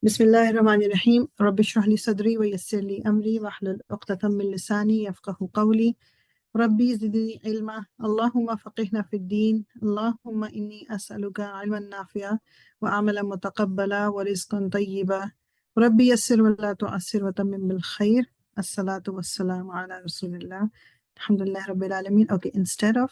بسم الله الرحمن الرحيم رب اشرح لي صدري ويسر لي أمري واحلل عقدة من لساني يفقه قولي ربي زدني علما اللهم فقهنا في الدين اللهم إني أسألك علما نافعا وعملا متقبلا ورزقا طيبا ربي يسر ولا تعسر وتمم بالخير الصلاة والسلام على رسول الله الحمد لله رب العالمين. Okay, instead of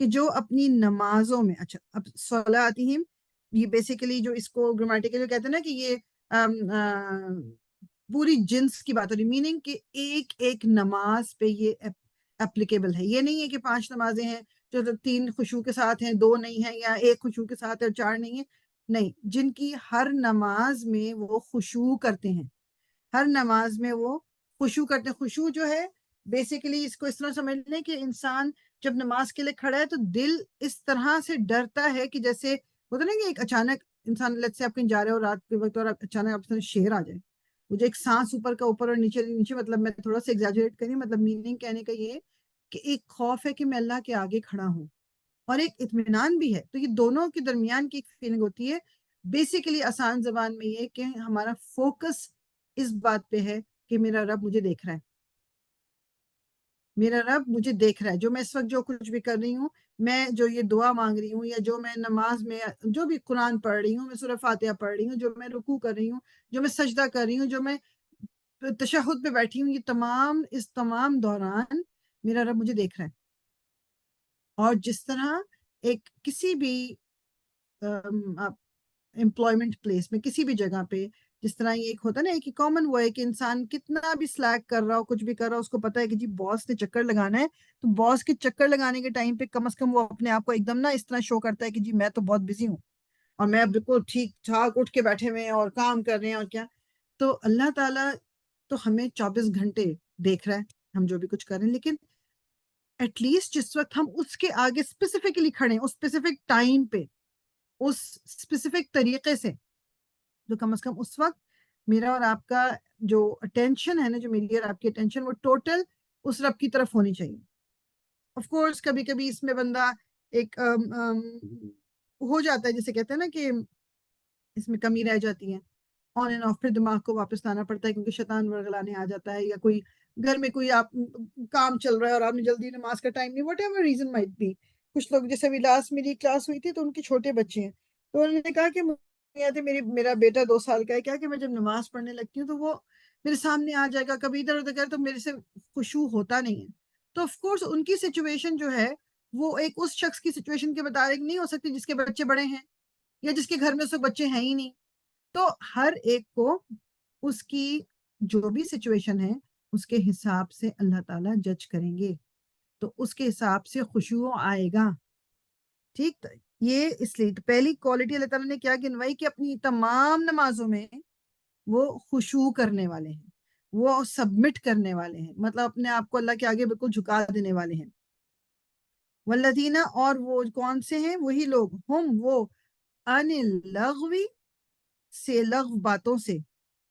کہ جو اپنی نمازوں میں, اچھا اب صلاتہم, یہ بیسیکلی جو اس کو گرامیٹیکلی کہتے ہیں نا کہ یہ پوری جنس کی بات ہو رہی, میننگ کہ ایک ایک نماز پہ یہ اپلیکیبل ہے. یہ نہیں ہے کہ 5 نمازیں ہیں جو 3 خشوع کے ساتھ ہیں, 2 نہیں ہیں, یا 1 خشوع کے ساتھ ہے اور 4 نہیں ہیں. نہیں, جن کی ہر نماز میں وہ خشوع کرتے ہیں, ہر نماز میں وہ خشوع کرتے ہیں. خشوع جو ہے بیسیکلی اس کو اس طرح سمجھ لیں کہ انسان جب نماز کے لیے کھڑا ہے تو دل اس طرح سے ڈرتا ہے کہ جیسے ہوتا نا کہ ایک اچانک انسان لیٹ سے آپ کہیں جا رہے ہو رات کے وقت اور اچانک آپ سے شیر آ جائے, مجھے ایک سانس اوپر کا اوپر اور نیچے نیچے, مطلب میں تھوڑا سا ایگزیجریٹ کریں, مطلب میننگ کہنے کا یہ کہ ایک خوف ہے کہ میں اللہ کے آگے کھڑا ہوں, اور ایک اطمینان بھی ہے. تو یہ دونوں کے درمیان کی ایک فیلنگ ہوتی ہے. بیسیکلی آسان زبان میں یہ کہ ہمارا فوکس اس بات پہ ہے کہ میرا رب مجھے دیکھ رہا ہے, میرا رب مجھے دیکھ رہا ہے. جو میں اس وقت جو کچھ بھی کر رہی ہوں, میں جو یہ دعا مانگ رہی ہوں, یا جو میں نماز میں جو بھی قرآن پڑھ رہی ہوں, میں سورہ فاتحہ پڑھ رہی ہوں, جو میں رکوع کر رہی ہوں, جو میں سجدہ کر رہی ہوں, جو میں تشہد پہ بیٹھی ہوں, یہ اس تمام دوران میرا رب مجھے دیکھ رہا ہے. اور جس طرح ایک کسی بھی امپلائمنٹ پلیس میں, کسی بھی جگہ پہ, جس طرح یہ ایک ہوتا ہے نا ایک کامن وہ ہے کہ انسان کتنا بھی سلیک کر رہا ہو, کچھ بھی کر رہا ہو, اس کو پتا ہے کہ جی باس نے چکر لگانا ہے, تو باس کے چکر لگانے کے ٹائم پہ کم از کم وہ اپنے آپ کو ایک دم نا اس طرح شو کرتا ہے کہ جی میں تو بہت بزی ہوں, اور میں بالکل ٹھیک ٹھاک اٹھ کے بیٹھے ہوئے ہیں اور کام کر رہے ہیں, اور کیا. تو اللہ تعالیٰ تو ہمیں 24 گھنٹے دیکھ رہا ہے ہم جو بھی کچھ کر رہے ہیں, لیکن ایٹ لیسٹ جس وقت ہم اس کے آگے اسپیسیفکلی کھڑے ہیں, اس اسپیسیفک ٹائم پہ, اس اسپیسیفک طریقے سے, تو کم از کم اس وقت میرا اور آپ کا جو اٹینشن ہے نا, جو میری اور آپ کی اٹینشن, وہ ٹوٹل اس رب کی طرف ہونی چاہیے. آف کورس کبھی کبھی اس میں بندہ ایک ہو جاتا ہے, جیسے کہتے ہیں نا کہ اس میں کمی رہ جاتی ہے, آن اینڈ آف, پھر دماغ کو واپس لانا پڑتا ہے کیونکہ شیطان ورغلانے آ جاتا ہے, یا کوئی گھر میں کوئی آپ کام چل رہا ہے اور آپ نے جلدی نماز کا ٹائم نہیں, whatever reason might be. کچھ لوگ جیسے ابھی لاسٹ میری کلاس ہوئی تھی تو ان کے چھوٹے بچے ہیں, تو انہوں نے کہا کہ میرا بیٹا 2 سال کا ہے, کیا کہ میں جب نماز پڑھنے لگتی ہوں تو وہ میرے سامنے آ جائے گا, کبھی ادھر ادھر کر, تو میرے سے خشوع ہوتا نہیں ہے. تو آف کورس ان کی سچویشن جو ہے وہ ایک اس شخص کی سچویشن کے مطابق نہیں ہو سکتی جس کے بچے بڑے ہیں, یا جس کے گھر میں اس وقت بچے ہیں ہی نہیں. تو ہر ایک کو اس کی جو بھی سچویشن ہے اس کے حساب سے اللہ تعالیٰ جج کریں گے, تو اس کے حساب سے خشوع آئے گا. ٹھیک, یہ اس لیے پہلی کوالٹی اللہ تعالیٰ نے کیا گنوائی کہ اپنی تمام نمازوں میں وہ خشوع کرنے والے ہیں, وہ سبمٹ کرنے والے ہیں, مطلب اپنے آپ کو اللہ کے آگے بالکل جھکا دینے والے ہیں. والذین, اور وہ کون سے ہیں, وہی لوگ, ہم وہ, عن اللغو, سے لغو باتوں سے,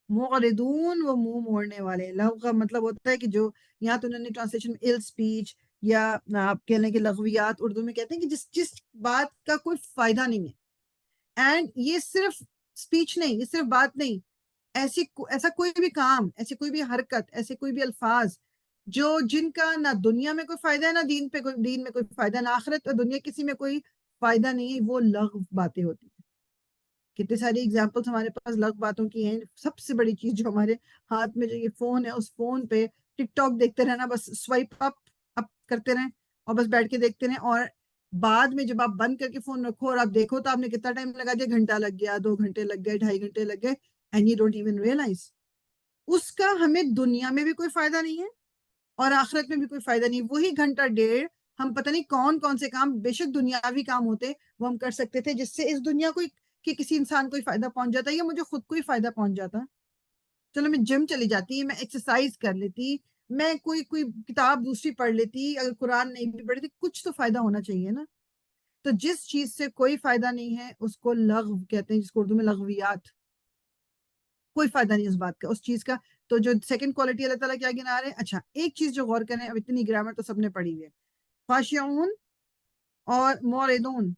معرضون, وہ منہ موڑنے والے. لغو کا مطلب ہوتا ہے کہ جو یہاں تو انہوں نے ٹرانسلیشن میں ill speech, یا آپ کہہ لیں کہ لغویات اردو میں کہتے ہیں کہ جس بات کا کوئی فائدہ نہیں ہے. اینڈ یہ صرف اسپیچ نہیں, یہ صرف بات نہیں, ایسا کوئی بھی کام, ایسی کوئی بھی حرکت, ایسے کوئی بھی الفاظ جن کا نہ دنیا میں کوئی فائدہ ہے, نہ دین میں کوئی فائدہ, نہ آخرت اور دنیا کسی میں کوئی فائدہ نہیں ہے, وہ لغو باتیں ہوتی ہیں. کتنے ساری ایگزامپلس ہمارے پاس لغو باتوں کی ہیں. سب سے بڑی چیز جو ہمارے ہاتھ میں جو یہ فون ہے, اس فون پہ ٹک ٹاک دیکھتے رہنا, بس سوائپ اپ کرتے رہیں اور بس بیٹھ کے دیکھتے رہیں, اور بعد میں جب آپ بند کر کے فون رکھو اور آپ دیکھو تو آپ نے کتنا ٹائم لگا دیا, گھنٹہ لگ گیا, 2 گھنٹے لگ گئے, 2.5 گھنٹے لگ گئے, and you don't even realize. اس کا ہمیں دنیا میں بھی کوئی فائدہ نہیں ہے اور آخرت میں بھی کوئی فائدہ نہیں. وہی گھنٹہ ڈیڑھ ہم پتہ نہیں کون کون سے کام, بے شک دنیاوی کام ہوتے, وہ ہم کر سکتے تھے جس سے اس دنیا کو کہ کسی انسان کو فائدہ پہنچ جاتا ہے, یا مجھے خود کو ہی فائدہ پہنچ جاتا. چلو میں جم چلی جاتی, میں ایکسرسائز کر لیتی, میں کوئی کتاب دوسری پڑھ لیتی, اگر قرآن نہیں بھی پڑھی تھی, کچھ تو فائدہ ہونا چاہیے نا. تو جس چیز سے کوئی فائدہ نہیں ہے اس کو لغو کہتے ہیں, جس کو اردو میں لغویات, کوئی فائدہ نہیں اس بات کا, اس چیز کا. تو جو سیکنڈ کوالٹی اللہ تعالیٰ کیا گنا رہے ہیں, اچھا ایک چیز جو غور کریں, اب اتنی گرامر تو سب نے پڑھی ہوئی ہے, خاشعون اور معرضون,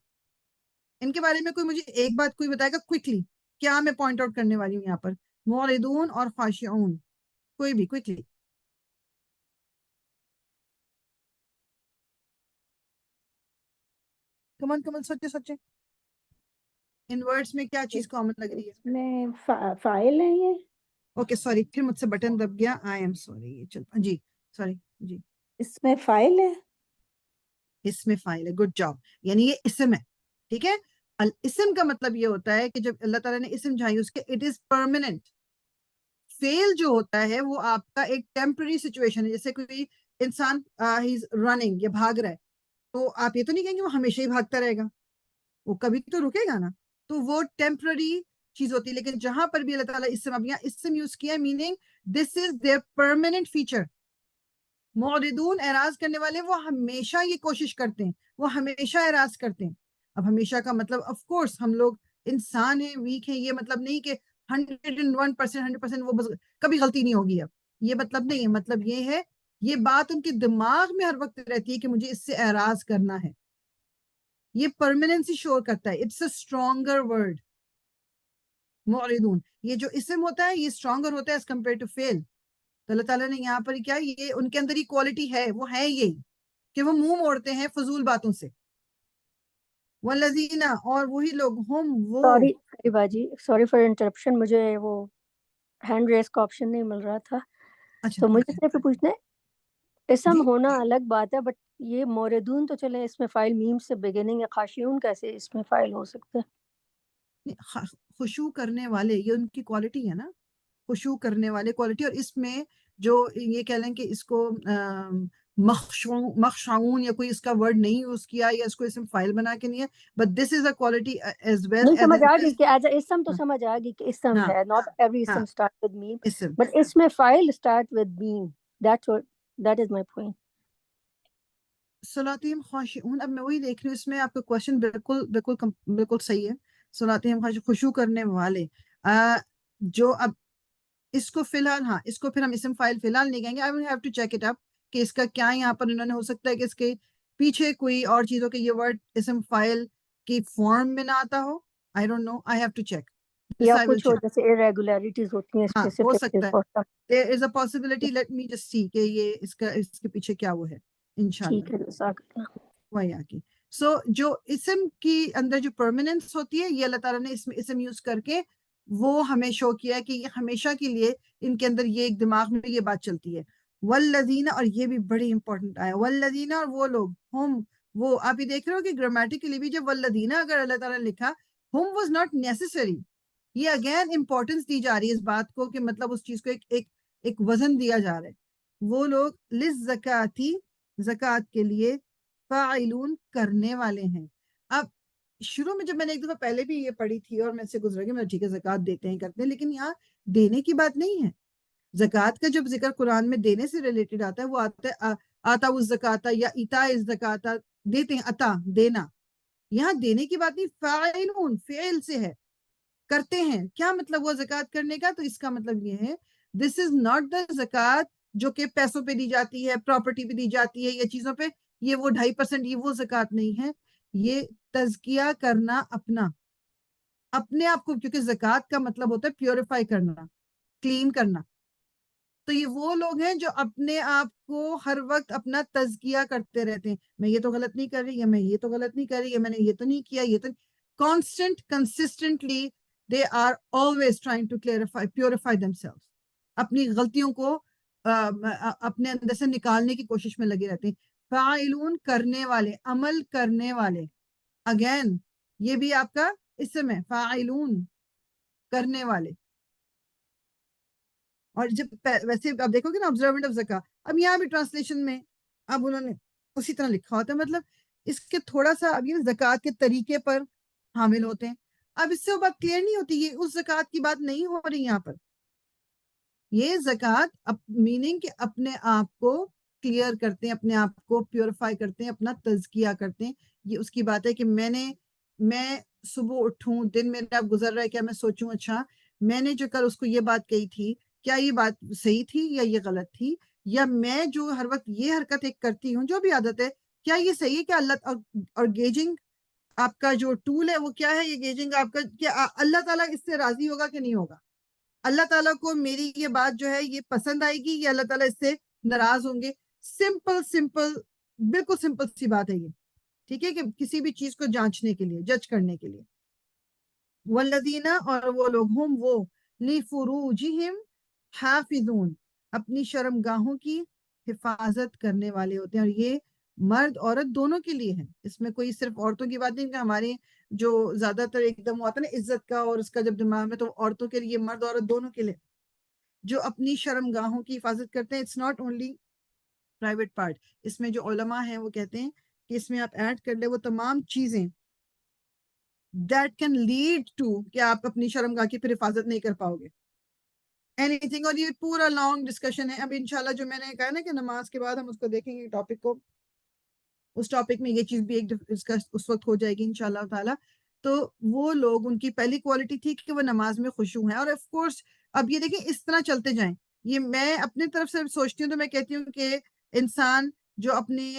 ان کے بارے میں کوئی مجھے ایک بات کوئی بتائے گا کوئکلی, کیا میں پوائنٹ آؤٹ کرنے والی ہوں یہاں پر, معرضون اور خاشعون, کوئی بھی کوئکلی. کمن سوچے ان ورڈز میں کیا چیز کامن لگ رہی ہے. میں فائل ہے یہ. اوکے سوری, پھر مجھ سے بٹن دب گیا, آئی ایم سوری. چل جی سوری جی, اس میں فائل ہے. اسم فائل ہے. Good job. یعنی یہ اسم ہے. ٹھیک ہے. الاسم کا مطلب یہ ہوتا ہے کہ جب اللہ تعالیٰ نے اسم چاہیے اس کے اٹ از پرماننٹ. فیل جو ہوتا ہے وہ آپ کا ایک ٹیمپرری سچویشن ہے. جیسے کوئی انسان ہی از رننگ یا بھاگ رہا ہے, تو آپ یہ تو نہیں کہیں گے وہ ہمیشہ ہی بھاگتا رہے گا, وہ کبھی تو رکے گا نا. تو وہ ٹیمپرری چیز ہوتی ہے. لیکن جہاں پر بھی اللہ تعالیٰ اسم, اب یہاں اسم یوز کیا meaning this is their permanent feature. معرضون اعراض کرنے والے وہ ہمیشہ یہ کوشش کرتے ہیں, وہ ہمیشہ اعراض کرتے ہیں. اب ہمیشہ کا مطلب آف کورس ہم لوگ انسان ہیں, ویک ہیں, یہ مطلب نہیں کہ 101% وہ کبھی غلطی نہیں ہوگی. اب یہ مطلب نہیں ہے. مطلب یہ ہے یہ بات ان کے دماغ میں ہر وقت رہتی ہے کہ مجھے اس سے اعراض کرنا ہے. یہ پرماننسی شور کرتا ہے. It's a stronger word. معرضون یہ جو اسم ہوتا ہے یہ اسٹرانگر ہوتا ہے ایز کمپیئر ٹو فیل. تو اللہ تعالیٰ نے یہاں پر کیا, یہ ان کے اندر ہی کوالٹی ہے, وہ ہے یہی کہ وہ منہ موڑتے ہیں فضول باتوں سے. والذین اور وہی لوگ ہم وہ. سوری باجی, سوری فار انٹرپشن, مجھے وہ ہینڈ ریز کا آپشن نہیں مل رہا تھا. اچھا تو مجھے ٹھیک صرف ہے پوچھنا ہے, اسم جی. ہونا الگ بات ہے, بٹ یہ موردون تو چلے اس میں فائل میم سے بگننگ ہے, خاشعون کیسے اس میں فائل ہو سکتا ہے؟ خشوع کرنے والے یہ ان کی کوالٹی ہے نا, خشوع کرنے والے کوالٹی. اور اس میں جو یہ کہہ لیں کہ اس کو مخشعون یا کوئی اس کا ورڈ نہیں یوز کیا یا اس کو اسم فائل بنا کے نہیں ہے, but this is a quality as well نہیں, ایز سمجھ آ گئی کہ ایز اے اسم تو سمجھ آ گئی کہ اسم ہاں ہے, ناٹ ایوری ہاں اسم اسٹارٹ ود میم, اسم. بٹ اس میں فائل اسٹارٹ ود میم. That is my point. صلاتہم خاشعون. اب میں وہی دیکھ رہی ہوں اس میں آپ کا کوشچن بالکل بالکل بالکل صحیح ہے. صلاتہم خشوع کرنے والے جو اب اس کو فی الحال, ہاں اس کو پھر ہم اسم فائل فی الحال نہیں کہیں گے. I will have to check it up کہ اس کا کیا یہاں پر انہوں نے, ہو سکتا ہے کہ اس کے پیچھے کوئی اور چیز ہو کہ یہ ورڈ اسم فائل کی فارم میں نہ آتا ہو. I don't know, I have to check this. یا I will کچھ اور check. جیسے irregularities ہوتی ہیں ہاں ہو specific سکتا ہے. there is a possibility, let me just see کہ یہ اس کے پیچھے کیا وہ ہے انشاءاللہ. ٹھیک ہے, جزاک اللہ. وہی آ کی. سو جو اسم کی اندر جو پرماننس ہوتی ہے یہ اللہ تعالیٰ نے اسم یوز کر کے وہ ہمیں شو کیا ہے کہ یہ ہمیشہ کے لیے ان کے اندر یہ ایک دماغ میں یہ بات چلتی ہے. والذین, اور یہ بھی بڑی امپورٹنٹ آیا, والذین اور وہ لوگ, ہم وہ. آپ یہ دیکھ رہے ہو کہ گرامیٹیکلی بھی جب والذین اگر اللہ تعالیٰ نے لکھا, ہم واز ناٹ نیسیسری. یہ اگین امپورٹنس دی جا رہی ہے اس بات کو کہ مطلب اس چیز کو ایک وزن دیا جا رہا ہے. وہ لوگ للزکاتی, زکوٰۃ کے لیے, فاعلون کرنے والے ہیں. اب شروع میں جب میں نے ایک دفعہ پہلے بھی یہ پڑھی تھی اور میں سے گزرا گیا, میں ٹھیک ہے زکوٰۃ دیتے ہیں کرتے ہیں, لیکن یہاں دینے کی بات نہیں ہے. زکوٰۃ کا جب ذکر قرآن میں دینے سے ریلیٹڈ آتا ہے وہ آتا ہے آتا الزکاۃ یا ایتاء الزکاۃ, دیتے ہیں, عطا دینا. یہاں دینے کی بات نہیں, فاعلون فعل سے ہے, کرتے ہیں. کیا مطلب وہ زکوٰۃ کرنے کا؟ تو اس کا مطلب یہ ہے دس از ناٹ دا زکوٰۃ جو کہ پیسوں پہ دی جاتی ہے, پراپرٹی پہ دی جاتی ہے یا چیزوں پہ, یہ وہ 2.5% یہ وہ زکوٰۃ نہیں ہے. یہ تزکیہ کرنا اپنے آپ کو, کیونکہ زکوٰۃ کا مطلب ہوتا ہے پیوریفائی کرنا, کلین کرنا. تو یہ وہ لوگ ہیں جو اپنے آپ کو ہر وقت اپنا تزکیہ کرتے رہتے ہیں. میں یہ تو غلط نہیں کر رہی, یا میں یہ تو غلط نہیں کر رہی, یا میں نے یہ تو نہیں کیا, یہ تو constant consistently they are always trying to purify themselves. اپنی غلطیوں کو اپنے اندر سے نکالنے کی کوشش میں لگے رہتے ہیں. فاعلون کرنے والے, عمل کرنے والے. اگین یہ بھی آپ کا اسم ہے, فاعلون کرنے والے. اور جب ویسے آپ دیکھو گے نا observant of زکا, اب یہاں بھی ٹرانسلیشن میں اب انہوں نے اسی طرح لکھا ہوتا ہے, مطلب اس کے تھوڑا سا اب یہ زکوٰۃ کے طریقے پر حامل ہوتے ہیں. اب اس سے وہ بات کلیئر نہیں ہوتی, یہ اس زکوٰۃ کی بات نہیں ہو رہی یہاں پر. یہ زکوٰۃ میننگ کہ اپنے آپ کو کلیئر کرتے ہیں, اپنے آپ کو پیوریفائی کرتے ہیں, اپنا تزکیہ کرتے ہیں. یہ اس کی بات ہے کہ میں صبح اٹھوں, دن میرا اب گزر رہا ہے, کیا میں سوچوں اچھا میں نے جو کل اس کو یہ بات کہی تھی کیا یہ بات صحیح تھی یا یہ غلط تھی, یا میں جو ہر وقت یہ حرکت ایک کرتی ہوں جو بھی عادت ہے کیا یہ صحیح ہے, کیا اللہ اور گیجنگ آپ کا جو ٹول ہے وہ کیا ہے, یہ گیجنگ آپ کا کیا اللہ تعالیٰ اس سے راضی ہوگا کہ نہیں ہوگا, اللہ تعالیٰ کو میری یہ بات جو ہے یہ پسند آئے گی یا اللہ تعالیٰ اس سے ناراض ہوں گے. سمپل بالکل سمپل سی بات ہے یہ, ٹھیک ہے, کہ کسی بھی چیز کو جانچنے کے لیے, جج کرنے کے لیے. والذین اور وہ لوگ ہم وہ لفروجہم حافظون اپنی شرم گاہوں کی حفاظت کرنے والے ہوتے ہیں. اور یہ مرد عورت دونوں کے لیے ہے. اس میں کوئی صرف عورتوں کی بات نہیں کہ ہمارے جو زیادہ تر ایک دم ہوتا ہے نا عزت کا اور اس کا جب دماغ میں, تو عورتوں کے لیے, مرد عورت دونوں کے لیے جو اپنی شرم گاہوں کی حفاظت کرتے ہیں. It's not only private part. اس میں جو علماء ہیں وہ کہتے ہیں کہ اس میں آپ ایڈ کر لیں وہ تمام چیزیں that can lead to کہ آپ اپنی شرم گاہ کی پھر حفاظت نہیں کر پاؤ گے. Any thing. اور یہ پورا لانگ ڈسکشن ہے. اب انشاءاللہ جو میں نے کہا نا کہ نماز کے بعد ہم اس کو دیکھیں گے ٹاپک کو, اس ٹاپک میں یہ چیز بھی ایک ڈسکس اس وقت ہو جائے گی انشاءاللہ تعالی. تو وہ لوگ, ان کی پہلی کوالٹی تھی کہ وہ نماز میں خشوع ہیں. اور آف کورس اب یہ دیکھیں اس طرح چلتے جائیں. یہ میں اپنے طرف سے سوچتی ہوں تو میں کہتی ہوں کہ انسان جو اپنی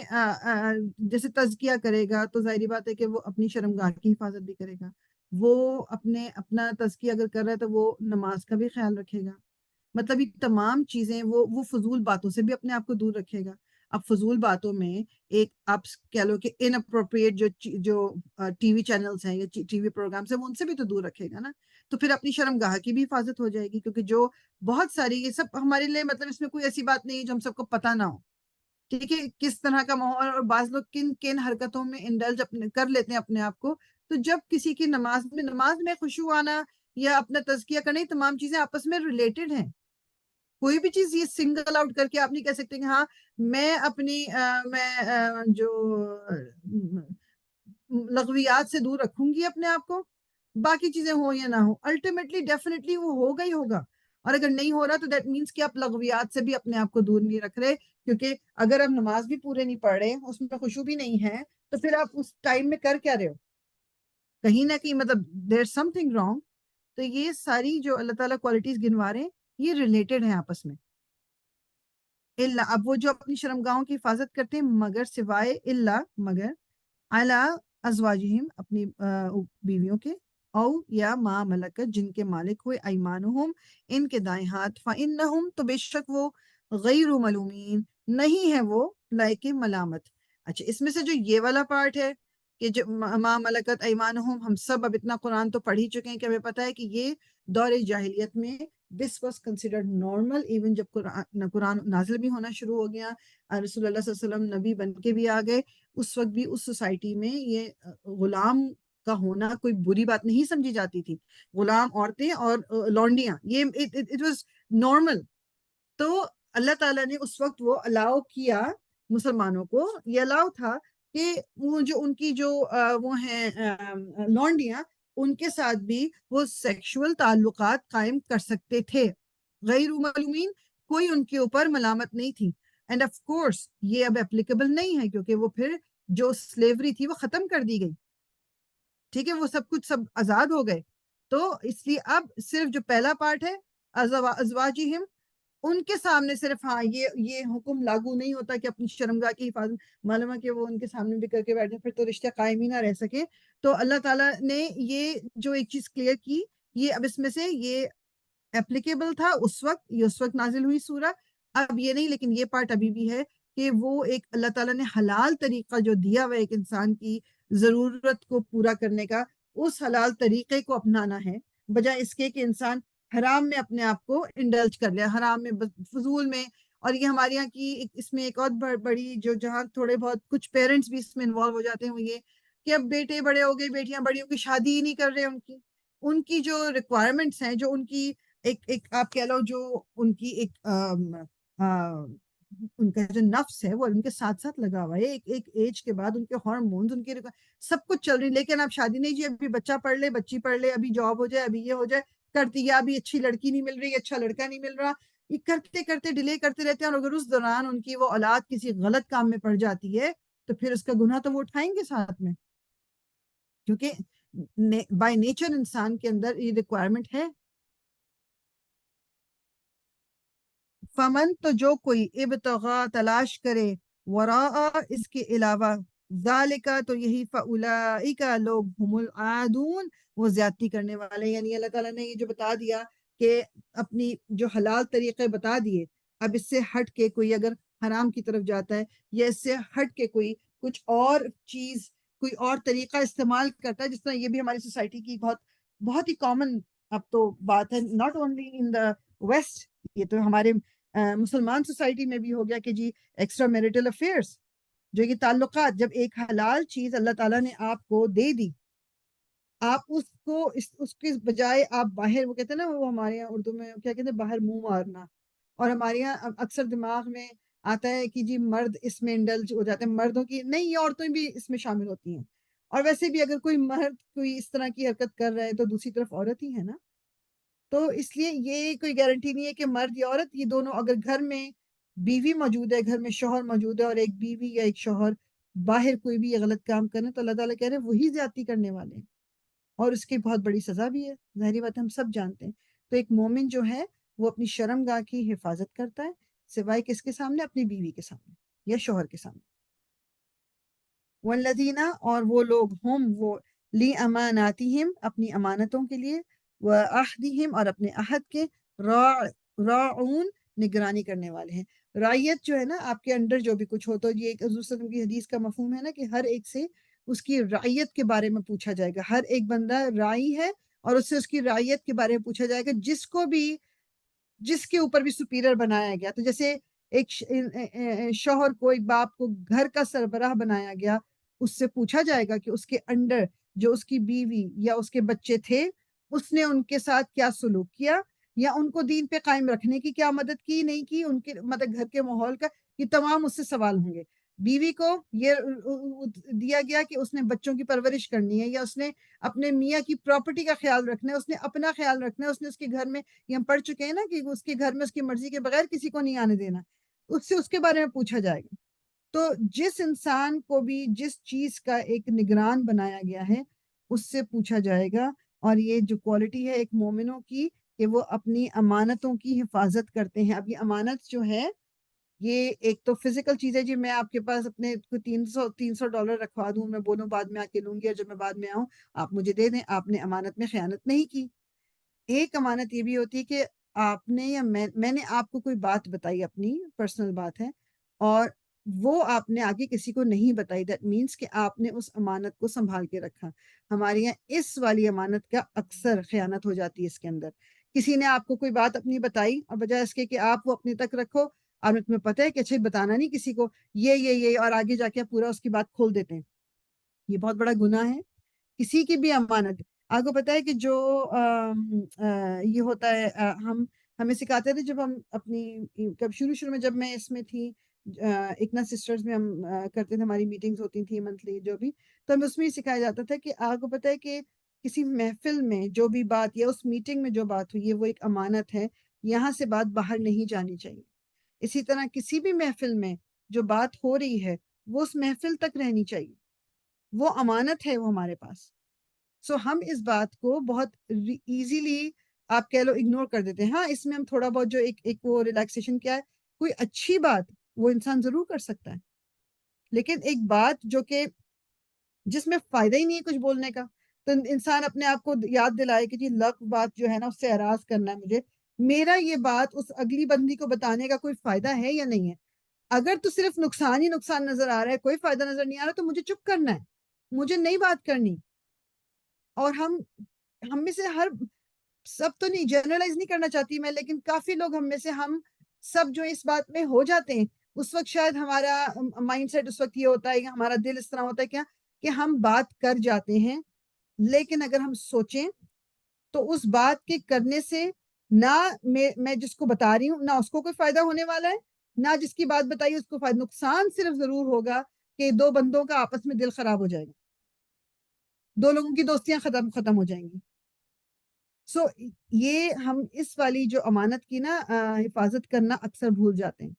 جیسے تزکیہ کرے گا تو ظاہری بات ہے کہ وہ اپنی شرمگاہ کی حفاظت بھی کرے گا. وہ اپنا تزکیہ اگر کر رہا ہے تو وہ نماز کا بھی خیال رکھے گا. مطلب یہ تمام چیزیں وہ فضول باتوں سے بھی اپنے آپ کو دور رکھے گا. اب فضول باتوں میں ایک آپ کہہ لو کہ ان اپروپریٹ جو ٹی وی چینلز ہیں یا ٹی وی پروگرامس ہیں وہ ان سے بھی تو دور رکھے گا نا. تو پھر اپنی شرمگاہ کی بھی حفاظت ہو جائے گی, کیونکہ جو بہت ساری, یہ سب ہمارے لیے مطلب اس میں کوئی ایسی بات نہیں ہے جو ہم سب کو پتہ نہ ہو. ٹھیک ہے, کس طرح کا ماحول, اور بعض لوگ کن حرکتوں میں انڈلج کر لیتے ہیں اپنے آپ کو. تو جب کسی کی نماز میں خشوع آنا یا اپنا تزکیہ کرنا, یہ تمام چیزیں آپس میں ریلیٹڈ ہیں. کوئی بھی چیز یہ سنگل آؤٹ کر کے آپ نہیں کہہ سکتے کہ ہاں میں اپنی جو لغویات سے دور رکھوں گی اپنے آپ کو, باقی چیزیں ہوں یا نہ ہوں. الٹیمیٹلی ڈیفینیٹلی وہ ہوگا ہی ہوگا. اور اگر نہیں ہو رہا تو دیٹ مینس کہ آپ لغویات سے بھی اپنے آپ کو دور نہیں رکھ رہے, کیونکہ اگر آپ نماز بھی پورے نہیں پڑھ رہے, اس میں خشوع بھی نہیں ہے, تو پھر آپ اس ٹائم میں کر کیا رہے ہو, کہیں نہ کہیں مطلب دیر سم تھنگ رانگ. تو یہ ساری جو اللہ تعالیٰ کوالٹیز گنوا رہے ہیں یہ ریلیٹڈ ہیں آپس میں. اب وہ جو اپنی شرمگاہوں کی حفاظت کرتے ہیں مگر سوائے مگر اعلیٰ ازواجہم اپنی بیویوں کے, او یا ما ملکت جن کے مالک ہوئے, ایمانہم ان کے دائیں ہاتھ, فإنہم تو بے شک وہ, غیر ملومین نہیں ہے وہ لائق ملامت. اچھا, اس میں سے جو یہ والا پارٹ ہے کہ جو ما ملکت ایمانہم, ہم سب اب اتنا قرآن تو پڑھ ہی چکے ہیں کہ ہمیں پتہ ہے کہ یہ دور جاہلیت میں this was considered normal. Even جب قرآن نازل بھی ہونا شروع ہو گیا, رسول اللہ صلی اللہ علیہ وسلم نبی بن کے بھی آ گئے, اس وقت بھی اس سوسائٹی میں یہ غلام کا ہونا کوئی بری بات نہیں سمجھی جاتی تھی. غلام عورتیں اور لونڈیاں, یہ it was normal. تو اللہ تعالیٰ نے اس وقت وہ الاؤ کیا مسلمانوں کو, یہ الاؤ تھا کہ وہ جو ان کی جو وہ ہیں لونڈیاں, ان کے ساتھ بھی وہ سیکشول تعلقات قائم کر سکتے تھے, غیر معلومین, کوئی ان کے اوپر ملامت نہیں تھی. اینڈ آف کورس یہ اب اپلیکیبل نہیں ہے, کیونکہ وہ پھر جو سلیوری تھی وہ ختم کر دی گئی. ٹھیک ہے, وہ سب آزاد ہو گئے. تو اس لیے اب صرف جو پہلا پارٹ ہے ازواجہم, ان کے سامنے صرف ہاں یہ حکم لاگو نہیں ہوتا کہ اپنی شرمگاہ کی حفاظت, معلوم ہے کہ وہ ان کے سامنے بھی کر کے بیٹھ جائیں, پھر تو رشتے قائم ہی نہ رہ سکے. تو اللہ تعالیٰ نے یہ جو ایک چیز کلیئر کی, یہ اب اس میں سے یہ اپلیکیبل تھا اس وقت, یہ اس وقت نازل ہوئی سورہ, اب یہ نہیں. لیکن یہ پارٹ ابھی بھی ہے کہ وہ ایک اللہ تعالیٰ نے حلال طریقہ جو دیا ہوا ایک انسان کی ضرورت کو پورا کرنے کا, اس حلال طریقے کو اپنانا ہے, بجائے اس کے کہ انسان حرام میں اپنے آپ کو انڈلج کر لیا, حرام میں فضول میں. اور یہ ہمارے یہاں کی اس میں ایک اور بڑی جو جہاں تھوڑے بہت کچھ پیرنٹس بھی اس میں انوالو ہو جاتے ہیں, وہ یہ کہ اب بیٹے بڑے ہو گئے, بیٹیاں بڑی ہو گئی, شادی ہی نہیں کر رہے. ان کی جو ریکوائرمنٹس ہیں, جو ان کی ایک آپ کہہ لو جو ان کی ایک ان کا جو نفس ہے وہ ان کے ساتھ لگا ہوا ہے. ایک ایج کے بعد ان کے ہارمونز, ان کی سب کچھ چل رہی, لیکن آپ شادی نہیں, جی ابھی بچہ پڑھ لے, بچی پڑھ لے, ابھی جاب ہو جائے, ابھی یہ ہو جائے, کرتی, یا ابھی اچھی لڑکی نہیں مل رہی, اچھا لڑکا نہیں مل رہا, یہ کرتے کرتے ڈیلے کرتے رہتے ہیں. اور اگر اس دوران ان کی وہ اولاد کسی غلط کام میں پڑ جاتی ہے تو پھر اس کا گناہ تو وہ اٹھائیں گے ساتھ میں, کیونکہ بائی نیچر انسان کے اندر یہ ریکوائرمنٹ ہے. فمن تو جو کوئی ابتغا تلاش کرے, وراء اس کے علاوہ, ذالکا تو یہی, فاولئک لوگ, هم العادون وہ زیادتی کرنے والے. یعنی اللہ تعالیٰ نے یہ جو بتا دیا کہ اپنی جو حلال طریقے بتا دیے, اب اس سے ہٹ کے کوئی اگر حرام کی طرف جاتا ہے, یا اس سے ہٹ کے کوئی کچھ اور چیز, کوئی اور طریقہ استعمال کرتا ہے, جس طرح یہ بھی ہماری سوسائٹی کی بہت ہی کامن اب تو بات ہے, not only in the west, یہ تو ہمارے مسلمان سوسائٹی میں بھی ہو گیا کہ جی ایکسٹرا میریٹل افیئرس, جو یہ تعلقات، جب ایک حلال چیز اللہ تعالیٰ نے آپ کو دے دی، آپ اس کو اس کے بجائے آپ باہر، وہ کہتے ہیں نا، وہ ہمارے یہاں اردو میں کیا کہتے ہیں، باہر منہ مارنا، اور ہمارے یہاں اکثر دماغ میں آتا ہے کہ جی مرد اس میں انڈلج ہو جاتے ہیں، مردوں کی نہیں، یہ عورتیں بھی اس میں شامل ہوتی ہیں، اور ویسے بھی اگر کوئی مرد کوئی اس طرح کی حرکت کر رہا ہے تو دوسری طرف عورت ہی ہے نا. تو اس لیے یہ کوئی گارنٹی نہیں ہے کہ مرد یا عورت، یہ دونوں، اگر گھر میں بیوی موجود ہے، گھر میں شوہر موجود ہے، اور ایک بیوی یا ایک شوہر باہر کوئی بھی یہ غلط کام کریں، تو اللہ تعالیٰ کہہ رہے ہیں وہی زیادتی کرنے والے ہیں، اور اس کی بہت بڑی سزا بھی ہے، ظاہری بات ہم سب جانتے ہیں. تو ایک مومن جو ہے وہ اپنی شرم گاہ کی حفاظت کرتا ہے، سوائے کس کے سامنے؟ اپنی بیوی کے سامنے یا شوہر کے سامنے. والذین، اور وہ لوگ، ہم وہ، لی اماناتہم، اپنی امانتوں کے لیے، وعہدہم، اور اپنے عہد کے، راعون، نگرانی کرنے والے ہیں. رعیت جو ہے نا، آپ کے انڈر جو بھی کچھ ہو، تو یہ ایک حضور صلی اللہ علیہ وسلم کی حدیث کا مفہوم ہے نا کہ ہر ایک سے اس کی رعیت کے بارے میں پوچھا جائے گا. ہر ایک بندہ راعی ہے، اور اس سے اس کی رعیت کے بارے میں پوچھا جائے گا، جس کے اوپر بھی سپیریئر بنایا گیا. تو جیسے ایک شوہر کو، ایک باپ کو گھر کا سربراہ بنایا گیا، اس سے پوچھا جائے گا کہ اس کے انڈر جو اس کی بیوی یا اس کے بچے تھے، اس نے ان کے ساتھ کیا سلوک کیا، یا ان کو دین پہ قائم رکھنے کی کیا مدد کی، نہیں کی، ان کے مطلب گھر کے ماحول کا، یہ تمام اس سے سوال ہوں گے. بیوی کو یہ دیا گیا کہ اس نے بچوں کی پرورش کرنی ہے، یا اس نے اپنے میاں کی پراپرٹی کا خیال رکھنا ہے، اس نے اپنا خیال رکھنا ہے، اس نے اس کے گھر میں، یہ ہم پڑھ چکے ہیں نا کہ اس کے گھر میں اس کی مرضی کے بغیر کسی کو نہیں آنے دینا، اس سے اس کے بارے میں پوچھا جائے گا. تو جس انسان کو بھی جس چیز کا ایک نگران بنایا گیا ہے، اس سے پوچھا جائے گا. اور یہ جو کوالٹی ہے ایک مومنوں کی، کہ وہ اپنی امانتوں کی حفاظت کرتے ہیں. اب یہ امانت جو ہے، یہ ایک تو فزیکل چیز ہے، جی میں آپ کے پاس اپنے کوئی $300 رکھوا دوں، میں بولوں بعد میں آ کے لوں گی، اور جب میں بعد میں آؤں آپ مجھے دے دیں، آپ نے امانت میں خیانت نہیں کی. ایک امانت یہ بھی ہوتی ہے کہ آپ نے یا میں نے آپ کو کوئی بات بتائی، اپنی پرسنل بات ہے، اور وہ آپ نے آگے کسی کو نہیں بتائی، دیٹ مینس کہ آپ نے اس امانت کو سنبھال کے رکھا. ہمارے یہاں اس والی امانت کا اکثر خیانت ہو جاتی ہے. اس کے اندر کسی نے آپ کو کوئی بات اپنی بتائی، اور بجائے اس کے کہ آپ وہ اپنے تک رکھو، اور تمہیں پتہ ہے کہ اچھا بتانا نہیں کسی کو، یہ اور آگے جا کے پورا اس کی بات کھول دیتے ہیں. یہ بہت بڑا گناہ ہے. کسی کی بھی امانت، آپ کو پتا ہے کہ جو یہ ہوتا ہے، ہمیں سکھاتے تھے جب ہم اپنی کب شروع میں جب میں اس میں تھی، اکنا سسٹرز میں ہم کرتے تھے، ہماری میٹنگز ہوتی تھیں منتھلی جو بھی، تو ہمیں اس میں یہ سکھایا جاتا تھا کہ آپ کو پتا ہے کہ کسی محفل میں جو بھی بات، یا اس میٹنگ میں جو بات ہوئی ہے، وہ ایک امانت ہے، یہاں سے بات باہر نہیں جانی چاہیے. اسی طرح کسی بھی محفل میں جو بات ہو رہی ہے، وہ اس محفل تک رہنی چاہیے، وہ امانت ہے، وہ ہمارے پاس. سو ہم اس بات کو بہت ایزیلی، آپ کہہ لو، اگنور کر دیتے ہیں. ہاں، اس میں ہم تھوڑا بہت جو ایک وہ ریلیکسیشن کیا ہے، کوئی اچھی بات وہ انسان ضرور کر سکتا ہے، لیکن ایک بات جو کہ جس میں فائدہ ہی نہیں ہے کچھ بولنے کا، تو انسان اپنے آپ کو یاد دلائے کہ جی لغ بات جو ہے نا، اس سے اعراض کرنا ہے مجھے، میرا یہ بات اس اگلی بندی کو بتانے کا کوئی فائدہ ہے یا نہیں ہے. اگر تو صرف نقصان ہی نقصان نظر آ رہا ہے، کوئی فائدہ نظر نہیں آ رہا، تو مجھے چپ کرنا ہے، مجھے نہیں بات کرنی. اور ہم میں سے سب تو نہیں، جنرلائز نہیں کرنا چاہتی میں، لیکن کافی لوگ ہم میں سے، ہم سب جو اس بات میں ہو جاتے ہیں، اس وقت شاید ہمارا مائنڈ سیٹ اس وقت یہ ہوتا ہے، ہمارا دل اس طرح ہوتا ہے کیا کہ ہم بات کر جاتے ہیں، لیکن اگر ہم سوچیں تو اس بات کے کرنے سے نہ میں جس کو بتا رہی ہوں، نہ اس کو کوئی فائدہ ہونے والا ہے، نہ جس کی بات بتائی اس کو فائدہ. نقصان صرف ضرور ہوگا کہ دو بندوں کا آپس میں دل خراب ہو جائے گا، دو لوگوں کی دوستیاں ختم ہو جائیں گی. سو یہ ہم اس والی جو امانت کی نا حفاظت کرنا اکثر بھول جاتے ہیں.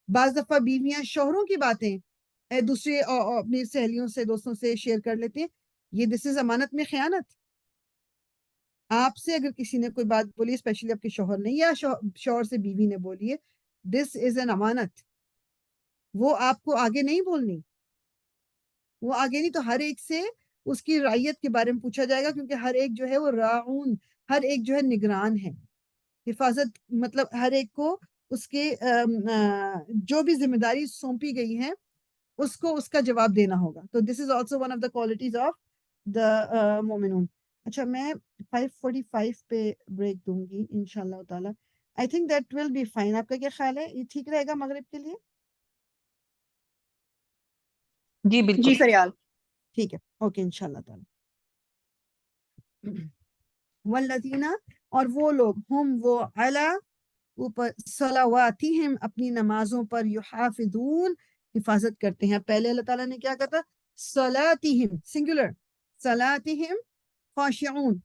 بعض دفعہ بیویاں شوہروں کی باتیں دوسرے اپنی سہیلیوں سے، دوستوں سے شیئر کر لیتے ہیں. یہ دس از امانت میں خیانت. آپ سے اگر کسی نے کوئی بات بولی، اسپیشلی آپ کے شوہر نے، یا شوہر سے بیوی نے بولی ہے، دس از این امانت. وہ آپ کو آگے نہیں بولنی، وہ آگے نہیں. تو ہر ایک سے اس کی رعیت کے بارے میں پوچھا جائے گا، کیونکہ ہر ایک جو ہے وہ راعون، ہر ایک جو ہے نگران ہے. حفاظت مطلب ہر ایک کو اس کے جو بھی ذمہ داری سونپی گئی ہے، اس کو اس کا جواب دینا ہوگا. تو this is also one of the qualities of the مومنون. اچھا، میں 5:45 پہ بریک دوں گی انشاءاللہ تعالی. I think that will be fine. آپ کا کیا خیال ہے، یہ ٹھیک رہے گا مغرب کے لیے؟ جی بالکل جی فریال ٹھیک ہے اوکے انشاءاللہ تعالی. والذین اور وہ لوگ ہم وہ علی اوپر صلواتہم اپنی نمازوں پر یحافظون حفاظت کرتے ہیں. پہلے اللہ تعالیٰ نے کیا کہا تھا؟ صلاتہم سنگولر صلاتہم خاشعون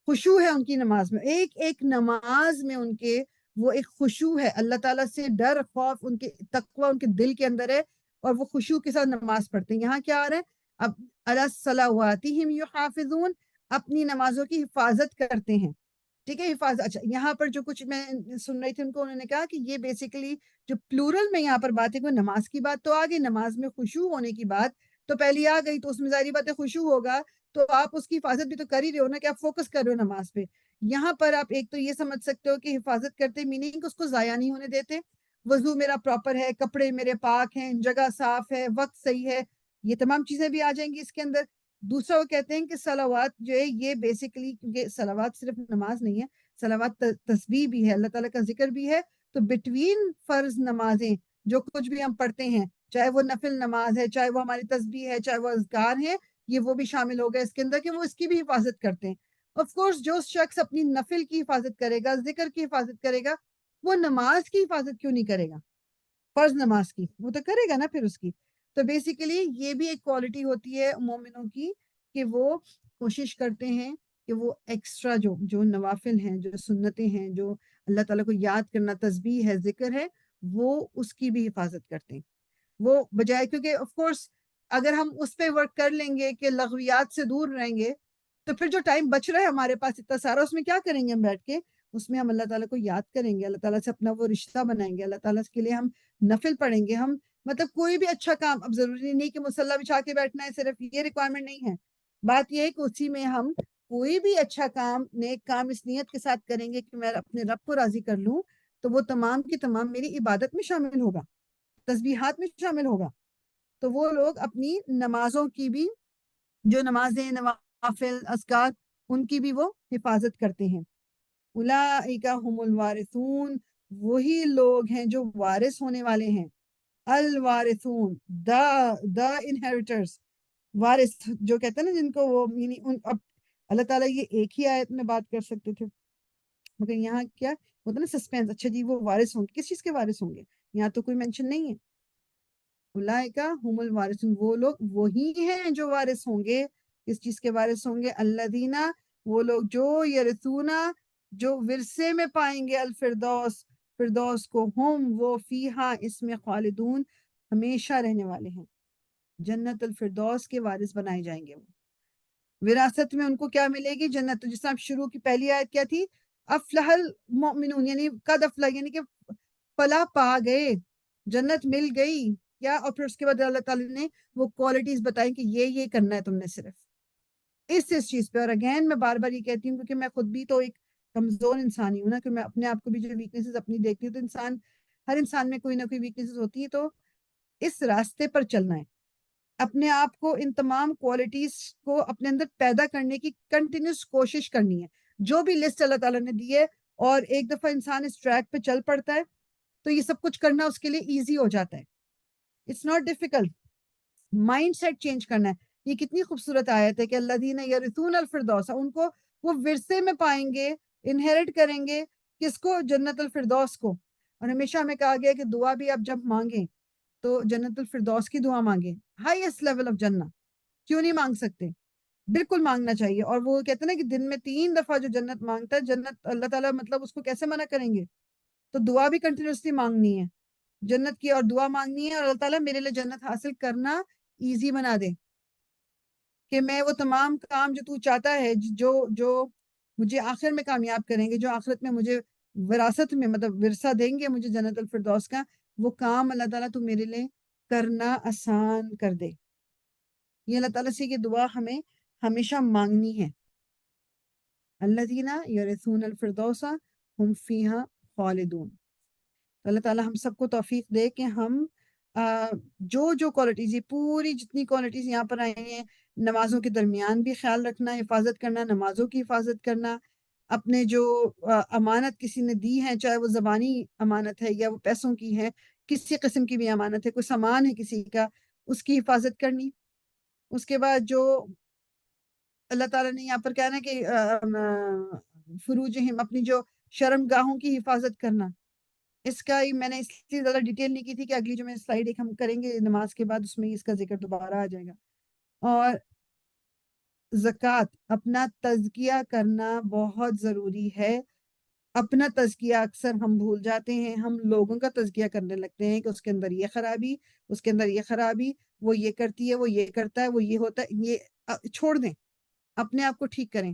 خشوع ہے ان کی نماز میں. ایک ایک نماز میں ان کے وہ ایک خشوع ہے, اللہ تعالیٰ سے ڈر خوف ان کے تقوی ان کے دل کے اندر ہے اور وہ خشوع کے ساتھ نماز پڑھتے ہیں. یہاں کیا آ رہا ہے؟ اب علی صلواتہم یحافظون اپنی نمازوں کی حفاظت کرتے ہیں. ٹھیک ہے حفاظت. اچھا یہاں پر جو کچھ میں سن رہی تھی ان کو انہوں نے کہا کہ یہ بیسیکلی جو پلورل میں یہاں پر بات ہے, کوئی نماز کی بات تو آ گئی, نماز میں خشوع ہونے کی بات تو پہلی آ گئی, تو اس میں ظاہری بات ہے خشوع ہوگا تو آپ اس کی حفاظت بھی تو کر ہی رہے ہو نا کہ آپ فوکس کر رہے ہو نماز پہ. یہاں پر آپ ایک تو یہ سمجھ سکتے ہو کہ حفاظت کرتے میننگ اس کو ضائع نہیں ہونے دیتے, وضو میرا پراپر ہے, کپڑے میرے پاک ہیں, جگہ صاف ہے, وقت صحیح ہے, یہ تمام چیزیں بھی آ جائیں گی اس کے اندر. دوسرا وہ کہتے ہیں کہ صلوات جو ہے یہ بیسیکلی کیونکہ صلوات صرف نماز نہیں ہے, صلوات تسبیح بھی ہے, اللہ تعالیٰ کا ذکر بھی ہے. تو بٹوین فرض نمازیں جو کچھ بھی ہم پڑھتے ہیں, چاہے وہ نفل نماز ہے, چاہے وہ ہماری تسبیح ہے, چاہے وہ اذکار ہے, یہ وہ بھی شامل ہو گئے اس کے اندر کہ وہ اس کی بھی حفاظت کرتے ہیں. آف کورس جو شخص اپنی نفل کی حفاظت کرے گا, ذکر کی حفاظت کرے گا, وہ نماز کی حفاظت کیوں نہیں کرے گا؟ فرض نماز کی وہ تو کرے گا نا پھر اس کی. تو بیسیکلی یہ بھی ایک کوالٹی ہوتی ہے مومنوں کی کہ وہ کوشش کرتے ہیں کہ وہ ایکسٹرا جو نوافل ہیں, جو سنتیں ہیں, جو اللہ تعالیٰ کو یاد کرنا, تسبیح ہے, ذکر ہے, وہ اس کی بھی حفاظت کرتے ہیں. وہ بجائے کیونکہ آف کورس اگر ہم اس پہ ورک کر لیں گے کہ لغویات سے دور رہیں گے تو پھر جو ٹائم بچ رہا ہے ہمارے پاس اتنا سارا, اس میں کیا کریں گے ہم بیٹھ کے؟ اس میں ہم اللہ تعالیٰ کو یاد کریں گے, اللہ تعالیٰ سے اپنا وہ رشتہ بنائیں گے, اللہ تعالیٰ کے لیے ہم نفل پڑھیں گے. ہم مطلب کوئی بھی اچھا کام, اب ضروری نہیں کہ مصلی بچھا کے بیٹھنا ہے, صرف یہ ریکوائرمنٹ نہیں ہے. بات یہ ہے کہ اسی میں ہم کوئی بھی اچھا کام, نیک کام اس نیت کے ساتھ کریں گے کہ میں اپنے رب کو راضی کر لوں, تو وہ تمام کی تمام میری عبادت میں شامل ہوگا, تسبیحات میں شامل ہوگا. تو وہ لوگ اپنی نمازوں کی بھی, جو نمازیں نوافل اذکار, ان کی بھی وہ حفاظت کرتے ہیں. اولئک هم الوارثون وہی لوگ ہیں جو وارث ہونے والے ہیں. الوارثون دا انہیریٹرز, وارث جو کہتے ہیں نا جن کو وہ اب اللہ تعالیٰ یہ ایک ہی آیت میں بات کر سکتے تھے, مگر یہاں کیا ہوتا ہے نا سسپینس, اچھا جی وہ وارث ہوں گے, کس چیز کے وارث ہوں گے؟ یہاں تو کوئی مینشن نہیں ہے. اولئک هم الوارثون وہ لوگ وہی ہیں جو وارث ہوں گے. کس چیز کے وارث ہوں گے؟ الذین وہ لوگ جو یرثون جو ورثے میں پائیں گے الفردوس فردوس کو, ہم وہ فیہا اس میں خالدون ہمیشہ رہنے والے ہیں. جنت الفردوس کے وارث بنائے جائیں گے. وہ وراثت میں ان کو کیا ملے گی؟ جنت. جس طرح شروع کی پہلی آیت کیا تھی؟ افلح المؤمنون یعنی قد افلح یعنی کہ فلاح پا گئے, جنت مل گئی کیا. اور پھر اس کے بعد اللہ تعالیٰ نے وہ کوالٹیز بتائیں کہ یہ کرنا ہے تم نے صرف اس چیز پہ. اور اگین میں بار بار یہ کہتی ہوں کیونکہ میں خود بھی تو ایک کمزور انسان ہی ہوں نا, کہ میں اپنے آپ کو بھی جو ویکنیسز اپنی دیکھتی ہوں, تو ہر انسان میں کوئی نہ کوئی ویکنیسز ہوتی ہے. تو اس راستے پر چلنا ہے, اپنے آپ کو ان تمام کوالٹیز کو اپنے اندر پیدا کرنے کی کنٹینیوس کوشش کرنی ہے, جو بھی لسٹ اللہ تعالیٰ نے دی ہے. اور ایک دفعہ انسان اس ٹریک پہ چل پڑتا ہے تو یہ سب کچھ کرنا اس کے لیے ایزی ہو جاتا ہے. It's not difficult. Mindset change کرنا ہے. یہ کتنی خوبصورت آیت ہے کہ الذین یرثون الفردوس, ان کو وہ ورثے میں پائیں گے, انہیرٹ کریں گے. کس کو؟ جنت الفردوس کو. اور ہمیشہ ہمیں کہا گیا کہ دعا بھی آپ جب مانگیں تو جنت الفردوس کی دعا مانگیں, ہائیسٹ لیول آف جنت. کیوں نہیں مانگ سکتے؟ بالکل مانگنا چاہیے. اور وہ کہتے ہیں نا کہ دن میں 3 دفعہ جو جنت مانگتا ہے, جنت اللہ تعالیٰ مطلب اس کو کیسے منع کریں گے؟ تو دعا بھی کنٹینیوسلی مانگنی ہے جنت کی, اور دعا مانگنی ہے, اور اللہ تعالیٰ میرے لیے جنت حاصل کرنا ایزی بنا دے, کہ میں وہ تمام کام جو تو چاہتا ہے, جو مجھے آخر میں کامیاب کریں گے, جو آخرت میں مجھے وراثت میں مطلب ورثہ دیں گے مجھے جنت الفردوس کا, وہ کام اللہ تعالیٰ تو میرے لیے کرنا آسان کر دے. یہ اللہ تعالیٰ سے یہ دعا ہمیں ہمیشہ مانگنی ہے. الذین یرثون الفردوس ہم فیہا خالدون. اللہ تعالیٰ ہم سب کو توفیق دے کہ ہم جو کوالٹیز, یہ پوری جتنی کوالٹیز یہاں پر آئی ہیں, نمازوں کے درمیان بھی خیال رکھنا, حفاظت کرنا, نمازوں کی حفاظت کرنا, اپنے جو امانت کسی نے دی ہے, چاہے وہ زبانی امانت ہے یا وہ پیسوں کی ہے, کسی قسم کی بھی امانت ہے, کوئی سامان ہے کسی کا, اس کی حفاظت کرنی. اس کے بعد جو اللہ تعالیٰ نے یہاں پر کہنا کہ فروجہم اپنی جو شرم گاہوں کی حفاظت کرنا. اس کا میں نے اس لیے زیادہ ڈیٹیل نہیں کی تھی کہ اگلی جو میں سلائیڈ ایک ہم کریں گے نماز کے بعد اس میں اس کا ذکر دوبارہ آ جائے گا. اور زکوٰۃ اپنا تزکیہ کرنا بہت ضروری ہے. اپنا تزکیہ اکثر ہم بھول جاتے ہیں. ہم لوگوں کا تزکیہ کرنے لگتے ہیں کہ اس کے اندر یہ خرابی، اس کے اندر یہ خرابی، وہ یہ کرتی ہے، وہ یہ کرتا ہے، وہ یہ ہوتا ہے. یہ چھوڑ دیں، اپنے آپ کو ٹھیک کریں.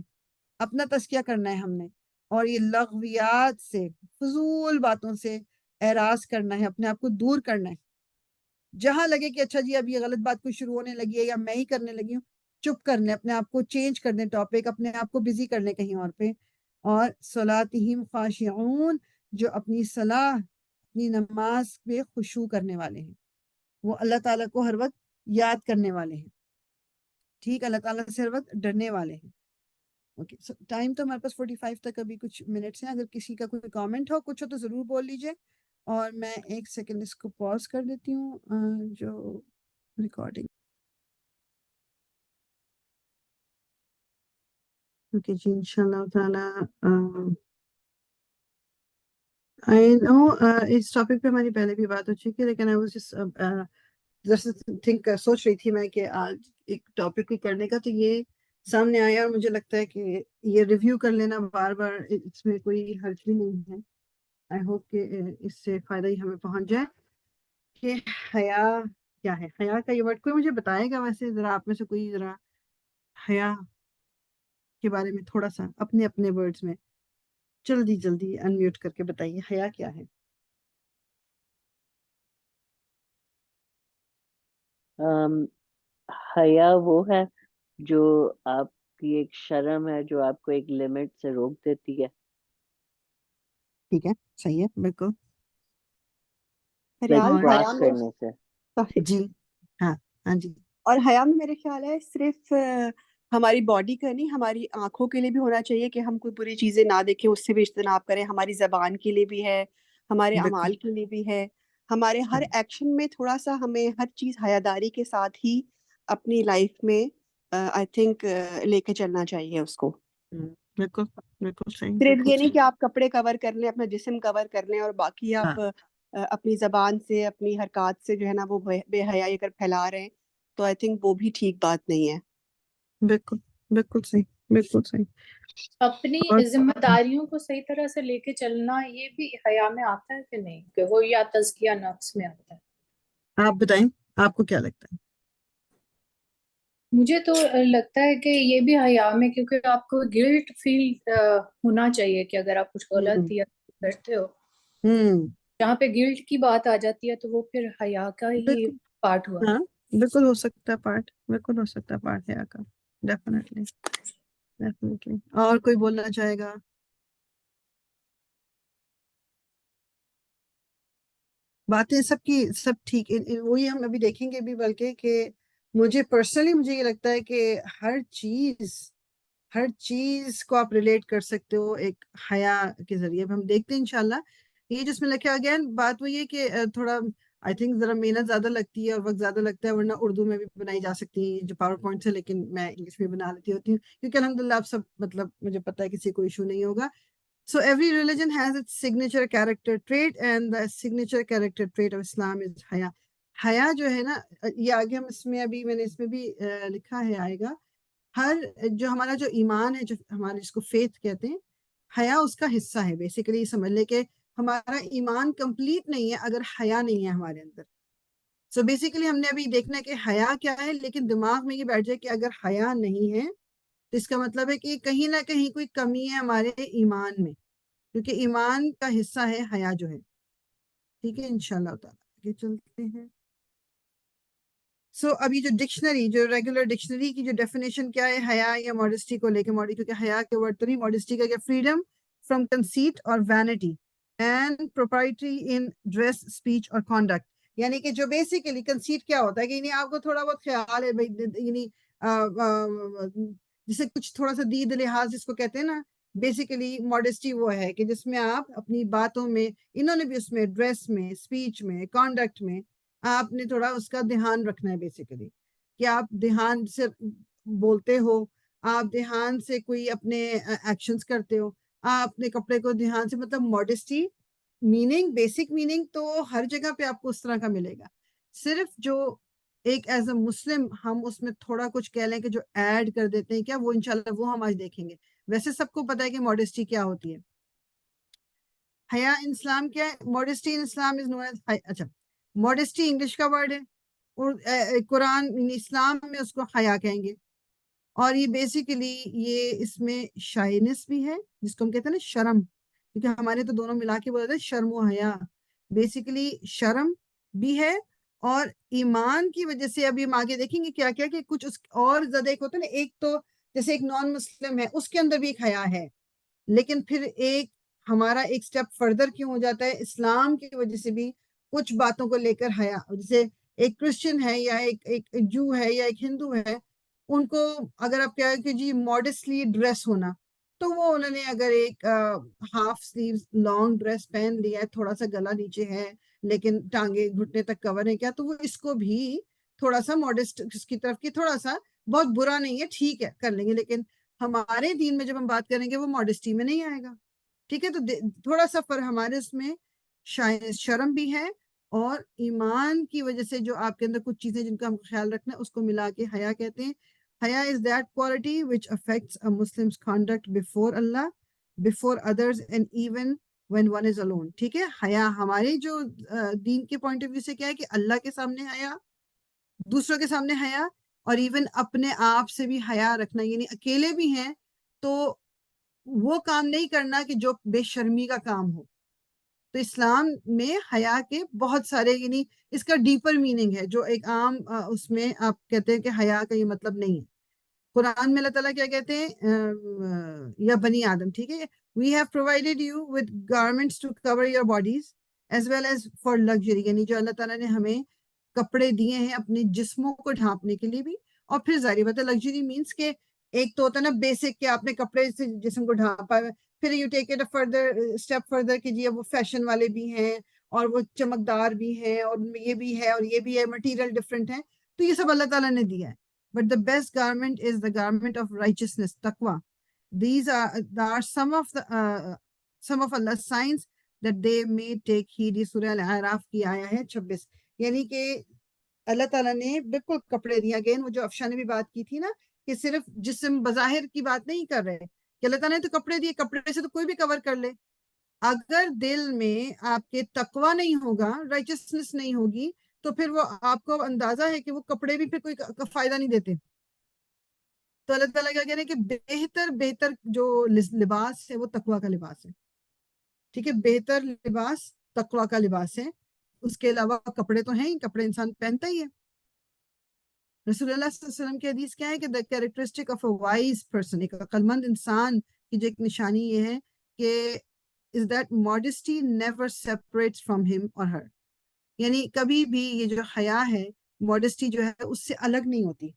اپنا تزکیہ کرنا ہے ہم نے. اور یہ لغویات سے، فضول باتوں سے اعراض کرنا ہے، اپنے آپ کو دور کرنا ہے. جہاں لگے کہ اچھا جی اب یہ غلط بات کوئی شروع ہونے لگی ہے یا میں ہی کرنے لگی ہوں، چپ کرنے، اپنے آپ کو چینج کرنے، ٹاپک اپنے آپ کو بزی کرنے کہیں اور پہ. اور صلاتہم خاشعون، جو اپنی صلاح، اپنی نماز پہ خشوع کرنے والے ہیں، وہ اللہ تعالیٰ کو ہر وقت یاد کرنے والے ہیں. ٹھیک، اللہ تعالیٰ سے ہر وقت ڈرنے والے ہیں. اوکے، ٹائم تو ہمارے پاس 45 تک ابھی کچھ منٹس ہیں. اگر کسی کا کوئی کامنٹ ہو، کچھ ہو تو ضرور بول لیجئے. اور میں ایک سیکنڈ اس کو پاز کر دیتی ہوں جو ریکارڈنگ. اوکے جی، انشاءاللہ تعالیٰ I know اس ٹاپک پہ ہماری پہلے بھی بات ہو چکی ہے، لیکن I was just سوچ رہی تھی میں کہ آج ایک ٹاپک کو کرنے کا، تو یہ سامنے آیا اور مجھے لگتا ہے کہ یہ ریویو کر لینا بار بار اس میں کوئی حرج بھی نہیں ہے. آئی ہوپ کہ اس سے فائدہ ہی ہمیں پہنچ جائے کہ حیا کیا ہے. حیا کا یہ ورڈ کوئی مجھے بتائے گا ویسے ذرا، آپ میں سے کوئی ذرا حیا کے بارے میں تھوڑا سا اپنے اپنے ورڈز میں جلدی جلدی انمیوٹ کر کے بتائیے، حیا کیا ہے؟ حیا وہ ہے جو آپ کی ایک شرم ہے، جو آپ کو ایک لمٹ سے روک دیتی ہے. ٹھیک ہے، صحیح ہے، بالکل. ریال کراس حیا میں کرنے سے. جی ہاں، ہاں جی. اور حیا میں میرے خیال ہے صرف ہماری باڈی کا نہیں، ہماری آنکھوں کے لیے بھی ہونا چاہیے کہ ہم کوئی بری چیزیں نہ دیکھیں، اس سے بھی اجتناب کریں. ہماری زبان کے لیے بھی ہے، ہمارے بالکل اعمال کے لیے بھی ہے. ہمارے ہر ایکشن میں تھوڑا سا ہمیں ہر چیز حیاداری کے ساتھ ہی اپنی لائف میں آئی تھنک لے کے چلنا چاہیے اس کو. بالکل بالکل صحیح، صرف بالکل یہ نہیں صحیح. کہ آپ کپڑے کور کر لیں، اپنا جسم کور کر لیں اور باقی ہاں آپ اپنی زبان سے، اپنی حرکات سے جو ہے نا وہ بے حیائی اگر پھیلا رہے ہیں تو آئی تھنک وہ بھی ٹھیک بات نہیں ہے. بالکل بالکل صحیح، بالکل صحیح. اپنی ذمہ داریوں کو صحیح طرح سے لے کے چلنا، یہ بھی حیا میں آتا ہے کہ نہیں، کہ وہ یا تزکیہ نفس میں آتا ہے؟ آپ بتائیں، آپ کو کیا لگتا ہے؟ مجھے تو لگتا ہے کہ یہ بھی حیا میں، کیونکہ آپ کو گلٹ فیل ہونا چاہیے کہ اگر آپ کچھ غلط یا کرتے ہو، جہاں پہ گلٹ کی بات آ جاتی ہے تو وہ پھر حیا کا ہی بالکل، پارٹ ہوا. ہاں بالکل ہو سکتا ہے پارٹ، بالکل ہو سکتا ہے پارٹ حیا کا. Definitely definitely. اور کوئی بولنا چاہے گا؟ باتیں سب کی سب ٹھیک، وہی ہم ابھی دیکھیں گے بھی، بلکہ کہ مجھے پرسنلی مجھے یہ لگتا ہے کہ ہر چیز کو آپ ریلیٹ کر سکتے ہو ایک حیا کے ذریعے. ہم دیکھتے ہیں انشاءاللہ. یہ جس میں لکھا گیا بات وہ یہ کہ تھوڑا آئی تھنک ذرا محنت زیادہ لگتی ہے اور وقت زیادہ لگتا ہے، ورنہ اردو میں بھی بنائی جا سکتی ہیں جو پاور پوائنٹس ہے، لیکن میں انگلش میں بنا لیتی ہوتی ہوں کیونکہ الحمدللہ آپ سب مطلب مجھے پتا ہے کسی کو ایشو نہیں ہوگا. So every religion has its signature character trait, and the signature character trait of Islam is حیا. حیا جو ہے نا، یہ آگے ہم اس میں ابھی میں نے اس میں بھی لکھا ہے آئے گا. ہر جو ہمارا جو ایمان ہے، جو ہمارے جس کو فیتھ کہتے ہیں، حیا اس کا حصہ ہے. بیسیکلی یہ سمجھ لے کہ ہمارا ایمان کمپلیٹ نہیں ہے اگر حیا نہیں ہے ہمارے اندر. سو بیسیکلی ہم نے ابھی دیکھنا ہے کہ حیا کیا ہے، لیکن دماغ میں یہ بیٹھ جائے کہ اگر حیا نہیں ہے تو اس کا مطلب ہے کہ کہیں نہ کہیں کوئی کمی ہے ہمارے ایمان میں، کیونکہ ایمان کا حصہ ہے حیا جو ہے. ٹھیک ہے، انشاءاللہ تعالیٰ آگے چلتے ہیں. سو ابھی جو ڈکشنری، جو ریگولر ڈکشنری کی جو ڈیفینیشن کیا ہے حیا یا ماڈسٹی کو لے کے، کیونکہ حیا کے ورڈ تو نہیں، ماڈسٹی کا کیا، فریڈم فرام کنسیٹ اور vanity and proprietary in dress, speech اور کانڈکٹ. یعنی کہ جو بیسیکلی کنسیٹ کیا ہوتا ہے کہ یعنی آپ کو تھوڑا بہت خیال ہے یعنی جسے کچھ تھوڑا سا دید لحاظ جس کو کہتے ہیں نا، بیسیکلی ماڈسٹی وہ ہے کہ جس میں آپ اپنی باتوں میں، انہوں نے بھی اس میں ڈریس میں، اسپیچ میں، کانڈکٹ میں آپ نے تھوڑا اس کا دھیان رکھنا ہے بیسیکلی کہ آپ دھیان سے بولتے ہو, آپ دھیان سے کوئی اپنے ایکشنز کرتے ہو, آپ اپنے کپڑے کو دھیان سے, مطلب ماڈسٹی میننگ, بیسک میننگ تو ہر جگہ پہ آپ کو اس طرح کا ملے گا. صرف جو ایک ایز اے مسلم ہم اس میں تھوڑا کچھ کہہ لیں کہ جو ایڈ کر دیتے ہیں کیا, وہ انشاءاللہ وہ ہم آج دیکھیں گے. ویسے سب کو پتا ہے کہ ماڈسٹی کیا ہوتی ہے. حیا ان اسلام کیا ہے؟ ماڈسٹی ان اسلام از نون ایز, اچھا ماڈسٹی انگلش کا ورڈ ہے اور قرآن اسلام میں اس کو حیا کہیں گے. اور یہ بیسیکلی یہ اس میں شائنس بھی ہے جس کو ہم کہتے ہیں نا شرم, کیونکہ ہمارے تو دونوں ملا کے بولتے ہیں شرم و حیا. بیسیکلی شرم بھی ہے اور ایمان کی وجہ سے. ابھی ہم آگے دیکھیں گے کیا کیا کہ کچھ اس اور زیادہ ایک ہوتا ہے نا, ایک تو جیسے ایک نان مسلم ہے اس کے اندر بھی ایک حیا ہے, لیکن پھر ایک ہمارا ایک سٹیپ فردر کیوں ہو جاتا ہے, اسلام کی وجہ سے بھی کچھ باتوں کو لے کر حیا. جیسے ایک کرسچن ہے یا ایک جو ہے یا ایک ہندو ہے, ان کو اگر آپ کہیں کہ جی ماڈسٹلی ڈریس ہونا, تو وہ انہوں نے اگر ایک ہاف سلیو لانگ ڈریس پہن لیا ہے, تھوڑا سا گلا نیچے ہے لیکن ٹانگے گھٹنے تک کور ہے کیا, تو وہ اس کو بھی تھوڑا سا ماڈسٹ اس کی طرف کی, تھوڑا سا, بہت برا نہیں ہے, ٹھیک ہے کر لیں گے. لیکن ہمارے دین میں جب ہم بات کریں گے وہ ماڈسٹی میں نہیں آئے گا. ٹھیک ہے, تو تھوڑا سا پر ہمارے اس میں شرم بھی ہے, اور ایمان کی وجہ سے جو آپ کے اندر کچھ چیزیں جن کا ہم خیال رکھنا ہے اس کو ملا کے حیا کہتے ہیں. حیا is that quality which affects a Muslim's conduct before Allah, before others and even when one is alone. ٹھیک ہے, حیا ہمارے جو دین کے پوائنٹ آف ویو سے کیا ہے کہ اللہ کے سامنے حیا, دوسروں کے سامنے حیا, اور ایون اپنے آپ سے بھی حیا رکھنا. یعنی اکیلے بھی ہیں تو وہ کام نہیں کرنا کہ جو بے شرمی کا کام ہو. تو اسلام میں حیا کے بہت سارے, یعنی اس کا ڈیپر میننگ ہے جو ایک عام اس میں آپ کہتے ہیں کہ حیا کا یہ مطلب نہیں ہے. قرآن میں اللہ تعالیٰ کیا کہتے ہیں, یا بنی آدم, ٹھیک ہے, we have provided you with garments to cover your bodies as well as for luxury. یعنی جو اللہ تعالیٰ نے ہمیں کپڑے دیے ہیں اپنے جسموں کو ڈھانپنے کے لیے بھی, اور پھر ظاہر بات ہے لگژری مینس کہ ایک تو ہوتا ہے نا بیسک کہ آپ نے کپڑے سے جسم کو ڈھانپا ہے, پھر you take it further step further کہ جی وہ فیشن والے بھی ہیں اور وہ چمکدار بھی ہیں اور یہ بھی ہے اور یہ بھی ہے, مٹیریل ڈفرینٹ ہیں, تو یہ سب اللہ تعالیٰ نے دیا ہے. But the best garment is the garment of righteousness, taqwa. These are some of Allah's signs that they may take heed. یہ سورہ الاعراف کی آیا ہے 26. یعنی کہ اللہ تعالیٰ نے بالکل کپڑے دیا. اگین وہ جو افشا نے بھی بات کی تھی نا کہ صرف جسم بظاہر کی بات نہیں کر رہے کہ اللہ تعالیٰ نے تو کپڑے دیے, کپڑے سے تو کوئی بھی کور کر لے. اگر دل میں آپ کے تقوی نہیں ہوگا, رائچسنس نہیں ہوگی, تو پھر وہ آپ کو اندازہ ہے کہ وہ کپڑے بھی پھر کوئی فائدہ نہیں دیتے. تو اللہ تعالیٰ کیا کہہ رہے ہیں کہ بہتر جو لباس ہے وہ تقوی کا لباس ہے. ٹھیک ہے, بہتر لباس تقوی کا لباس ہے. اس کے علاوہ کپڑے تو ہیں ہی, کپڑے انسان پہنتا ہی ہے. رسول اللہ صلی اللہ علیہ وسلم کی حدیث کیا ہے کہ the characteristic of a wise person, ایک عقل مند انسان کی جو ایک نشانی یہ ہے کہ is that modesty never separates from him or her. یعنی کبھی بھی یہ جو حیا ہے, ماڈسٹی جو ہے اس سے الگ نہیں ہوتی.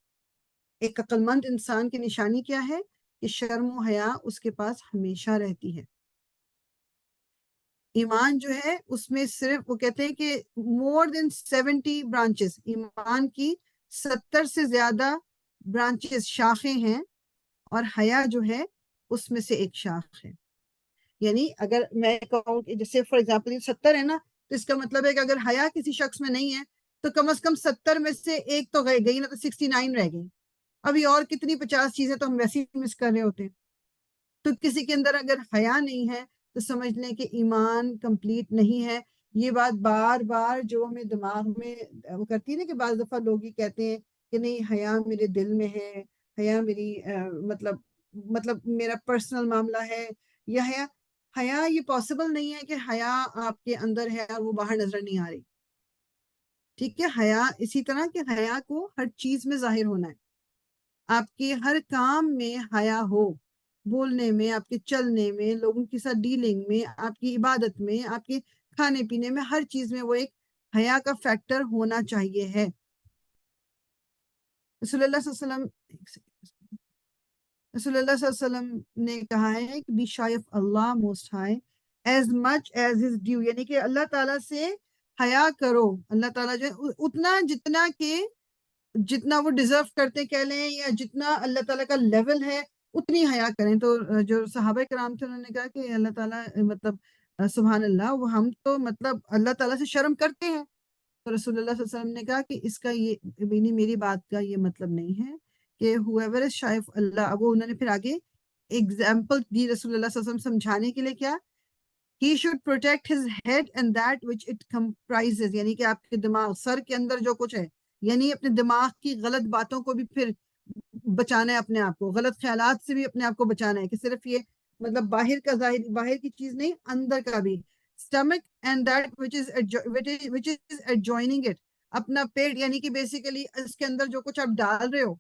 ایک عقل مند انسان کی نشانی کیا ہے کہ شرم و حیا اس کے پاس ہمیشہ رہتی ہے. ایمان جو ہے اس میں صرف وہ کہتے ہیں کہ more than 70 برانچز, ایمان کی 70 سے زیادہ برانچز, شاخیں ہیں, اور حیا جو ہے اس میں سے ایک شاخ ہے. یعنی اگر میں کہوں کہ جیسے فار ایگزامپل 70 ہے نا, تو اس کا مطلب ہے کہ اگر حیا کسی شخص میں نہیں ہے تو کم از کم 70 میں سے ایک تو گئی نا, تو 69 رہ گئی. ابھی اور کتنی 50 چیزیں تو ہم ویسے ہی مس کر رہے ہوتے ہیں. تو کسی کے اندر اگر حیا نہیں ہے تو سمجھ لیں کہ ایمان کمپلیٹ نہیں ہے. یہ بات بار بار جو ہمیں دماغ میں وہ کرتی ہے نا کہ بعض دفعہ لوگ ہی کہتے ہیں کہ نہیں حیا میرے دل میں ہے, حیا میری مطلب میرا پرسنل معاملہ ہے, یا حیا یہ پاسبل نہیں ہے کہ حیا آپ کے اندر ہے اور وہ باہر نظر نہیں آ رہی. ٹھیک ہے, حیا اسی طرح کہ حیا کو ہر چیز میں ظاہر ہونا ہے. آپ کے ہر کام میں حیا ہو, بولنے میں, آپ کے چلنے میں, لوگوں کے ساتھ ڈیلنگ میں, آپ کی عبادت میں, آپ کے کھانے پینے میں, ہر چیز میں وہ ایک حیا کا فیکٹر ہونا چاہیے ہے. رسول اللہ صلی اللہ علیہ وسلم نے کہا ہے کہ be shy of Allah most high as much as his due, یعنی کہ اللہ تعالیٰ سے حیا کرو. اللہ تعالیٰ جو ہے اتنا جتنا وہ ڈیزرو کرتے کہہ لیں یا جتنا اللہ تعالیٰ کا لیول ہے اتنی حیا کریں. تو جو صحابہ کرام تھے انہوں نے کہا کہ اللہ تعالیٰ مطلب سبحان اللہ وہ ہم تو مطلب اللہ تعالیٰ سے شرم کرتے ہیں. تو رسول اللہ صلی اللہ علیہ وسلم نے کہا کہ اس کا یہ میری بات کا یہ مطلب نہیں ہے کہ whoever is shy of اللہ. وہ انہوں نے پھر آگے ایگزامپل دی رسول اللہ صلی اللہ علیہ وسلم سمجھانے کے لیے کیا he should protect his head and that which it comprises, یعنی کہ آپ کے دماغ سر کے اندر جو کچھ ہے یعنی اپنے دماغ کی غلط باتوں کو بھی پھر بچانا ہے اپنے آپ کو, غلط خیالات سے بھی اپنے آپ کو بچانا ہے کہ صرف یہ مطلب باہر کی چیز نہیں اندر کا بھی. stomach and that which is adjoining it, اپنا پیٹ یعنی کہ بیسیکلی اس کے اندر جو کچھ آپ ڈال رہے ہو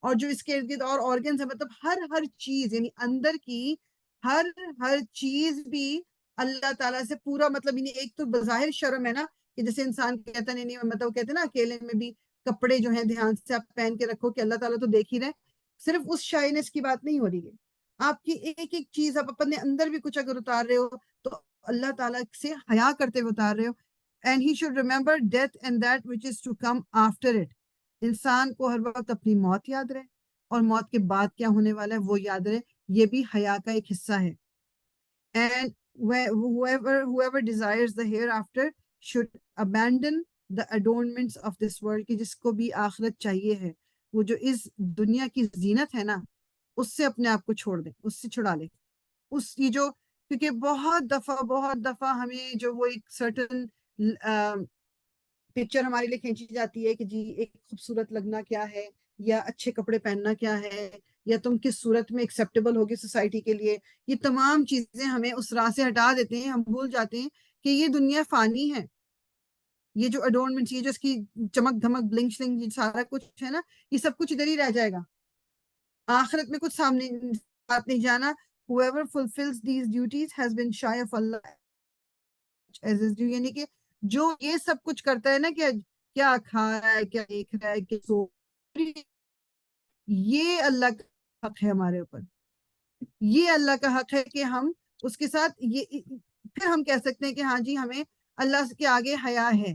اور جو اس کے ارد گرد اور آرگنز ہیں, مطلب ہر چیز یعنی اندر کی ہر چیز بھی اللہ تعالیٰ سے پورا مطلب یعنی ایک تو بظاہر شرم ہے نا کہ جیسے انسان کہتا نہیں مطلب کہتے ہیں نا اکیلے میں بھی کپڑے جو ہیں دھیان سے آپ پہن کے رکھو کہ اللہ تعالیٰ تو دیکھ ہی رہے. صرف اس شائنس کی بات نہیں ہو رہی ہے, آپ کی ایک چیز آپ اپنے اندر بھی کچھ اگر اتار رہے ہو تو اللہ تعالیٰ سے حیا کرتے ہوئے اتار رہے ہو. And he should remember death and that which is to come after it. انسان کو ہر وقت اپنی موت یاد رہے اور موت کے بعد کیا ہونے والا ہے وہ یاد رہے, یہ بھی حیا کا ایک حصہ ہے. And whoever desires the hereafter should abandon the adornments of this world, کہ جس کو بھی آخرت چاہیے ہے وہ جو اس دنیا کی زینت ہے نا اس سے اپنے آپ کو چھوڑ دے, اس سے چھڑا لے. یہ جو کیونکہ بہت دفعہ ہمیں جو وہ ایک سرٹن پکچر ہمارے لیے کھینچی جاتی ہے کہ جی ایک خوبصورت لگنا کیا ہے یا اچھے کپڑے پہننا کیا ہے یا تم کس صورت میں ایکسیپٹیبل ہوگی سوسائٹی کے لیے. یہ تمام چیزیں ہمیں اس راہ سے ہٹا دیتے ہیں. ہم بھول جاتے ہیں کہ یہ دنیا فانی ہے. یہ جو اڈورنمنٹس یہ جو اس کی چمک دھمک بلنگ شلنگ سارا کچھ ہے نا یہ سب کچھ ادھر ہی رہ جائے گا. آخرت میں کچھ سامنے بات نہیں جانا. whoever fulfills these duties has been shy of Allah as is due, یعنی کہ جو یہ سب کچھ کرتا ہے نا کہ کیا کھا رہا ہے کیا دیکھ رہا ہے کیا سو, یہ اللہ کا حق ہے ہمارے اوپر. یہ اللہ کا حق ہے کہ ہم اس کے ساتھ یہ پھر ہم کہہ سکتے ہیں کہ ہاں جی ہمیں اللہ کے آگے حیا ہے.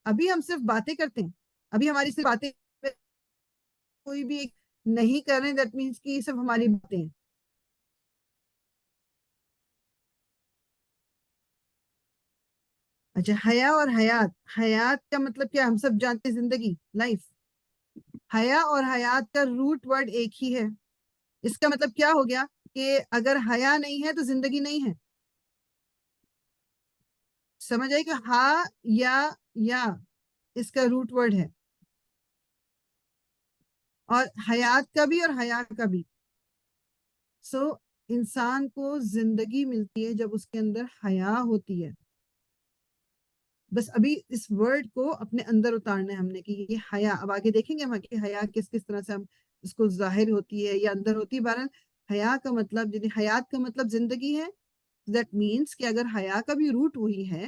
ابھی ہم صرف باتیں کرتے ہیں, ابھی ہماری صرف باتیں کوئی بھی نہیں کر رہے, دیٹ مینس کہ یہ سب ہماری باتیں ہیں. اچھا حیا اور حیات کا مطلب کیا ہم سب جانتے ہیں, زندگی لائف. حیا اور حیات کا روٹ ورڈ ایک ہی ہے. اس کا مطلب کیا ہو گیا کہ اگر حیا نہیں ہے تو زندگی نہیں ہے. سمجھ آئی کہ ہا یا اس کا روٹ ورڈ ہے اور حیات کا بھی اور حیا کا بھی. سو انسان کو زندگی ملتی ہے جب اس کے اندر حیا ہوتی ہے. بس ابھی اس ورڈ کو اپنے اندر اتارنا ہے ہم نے کہ یہ حیا. اب آگے دیکھیں گے ہم کہ حیا کس طرح سے ہم اس کو ظاہر ہوتی ہے یا اندر ہوتی ہے. بہرحال حیا کا مطلب یعنی حیات کا مطلب زندگی ہے. دیٹ مینس کہ اگر حیا کا بھی روٹ وہی ہے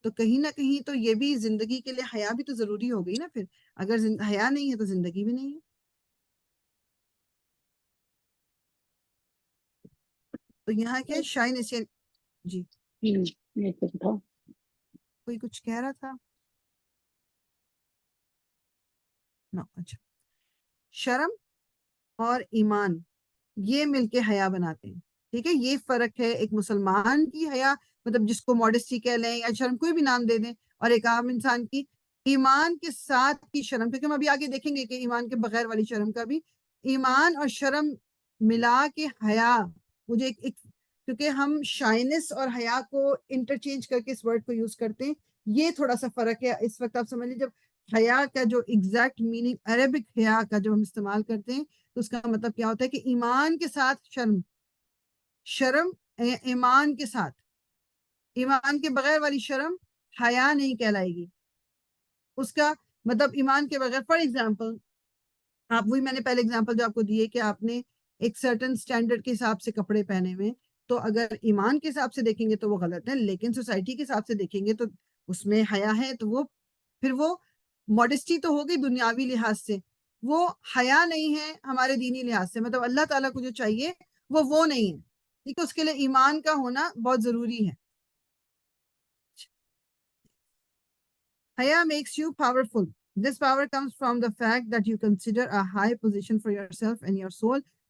تو کہیں نہ کہیں تو یہ بھی زندگی کے لیے حیا بھی تو ضروری ہو گئی نا. پھر اگر حیا نہیں ہے تو زندگی بھی نہیں ہے. تو یہاں کیا شائنس جی کوئی کچھ کہہ رہا تھا نا. اچھا شرم اور ایمان یہ مل کے حیا بناتے ہیں. ٹھیک ہے, یہ فرق ہے. ایک مسلمان کی حیا مطلب جس کو ماڈسٹی کہہ لیں یا شرم کوئی بھی نام دے دیں, اور ایک عام انسان کی ایمان کے ساتھ کی شرم, کیونکہ ہم ابھی آگے دیکھیں گے کہ ایمان کے بغیر والی شرم کا بھی ایمان اور شرم ملا کے حیا. مجھے کیونکہ ہم شائنس اور حیا کو انٹرچینج کر کے اس ورڈ کو یوز کرتے ہیں, یہ تھوڑا سا فرق ہے. اس وقت آپ سمجھ لیجیے جب حیا کا جو ایگزیکٹ میننگ عربک حیا کا جب ہم استعمال کرتے ہیں تو اس کا مطلب کیا ہوتا ہے کہ ایمان کے ساتھ شرم ایمان کے ساتھ. ایمان کے بغیر والی شرم حیا نہیں کہلائے گی. اس کا مطلب ایمان کے بغیر فار ایگزامپل آپ وہی میں نے پہلے ایگزامپل جو آپ کو دیے کہ آپ نے ایک سرٹن سٹینڈرڈ کے حساب سے کپڑے پہنے ہوئے, تو اگر ایمان کے حساب سے دیکھیں گے تو وہ غلط ہے, لیکن سوسائٹی کے حساب سے دیکھیں گے تو اس میں حیا ہے. تو وہ پھر وہ ماڈسٹی تو ہوگی دنیاوی لحاظ سے, وہ حیا نہیں ہے ہمارے دینی لحاظ سے. مطلب اللہ تعالیٰ کو جو چاہیے وہ نہیں ہے. ٹھیک ہے, اس کے لیے ایمان کا ہونا بہت ضروری ہے. Haya makes you powerful. This power comes from the fact that you consider a high position for yourself and your soul.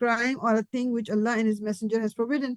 crime or a thing which Allah and his messenger has forbidden.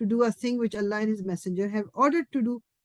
to do a thing which Allah and his messenger have ordered to do.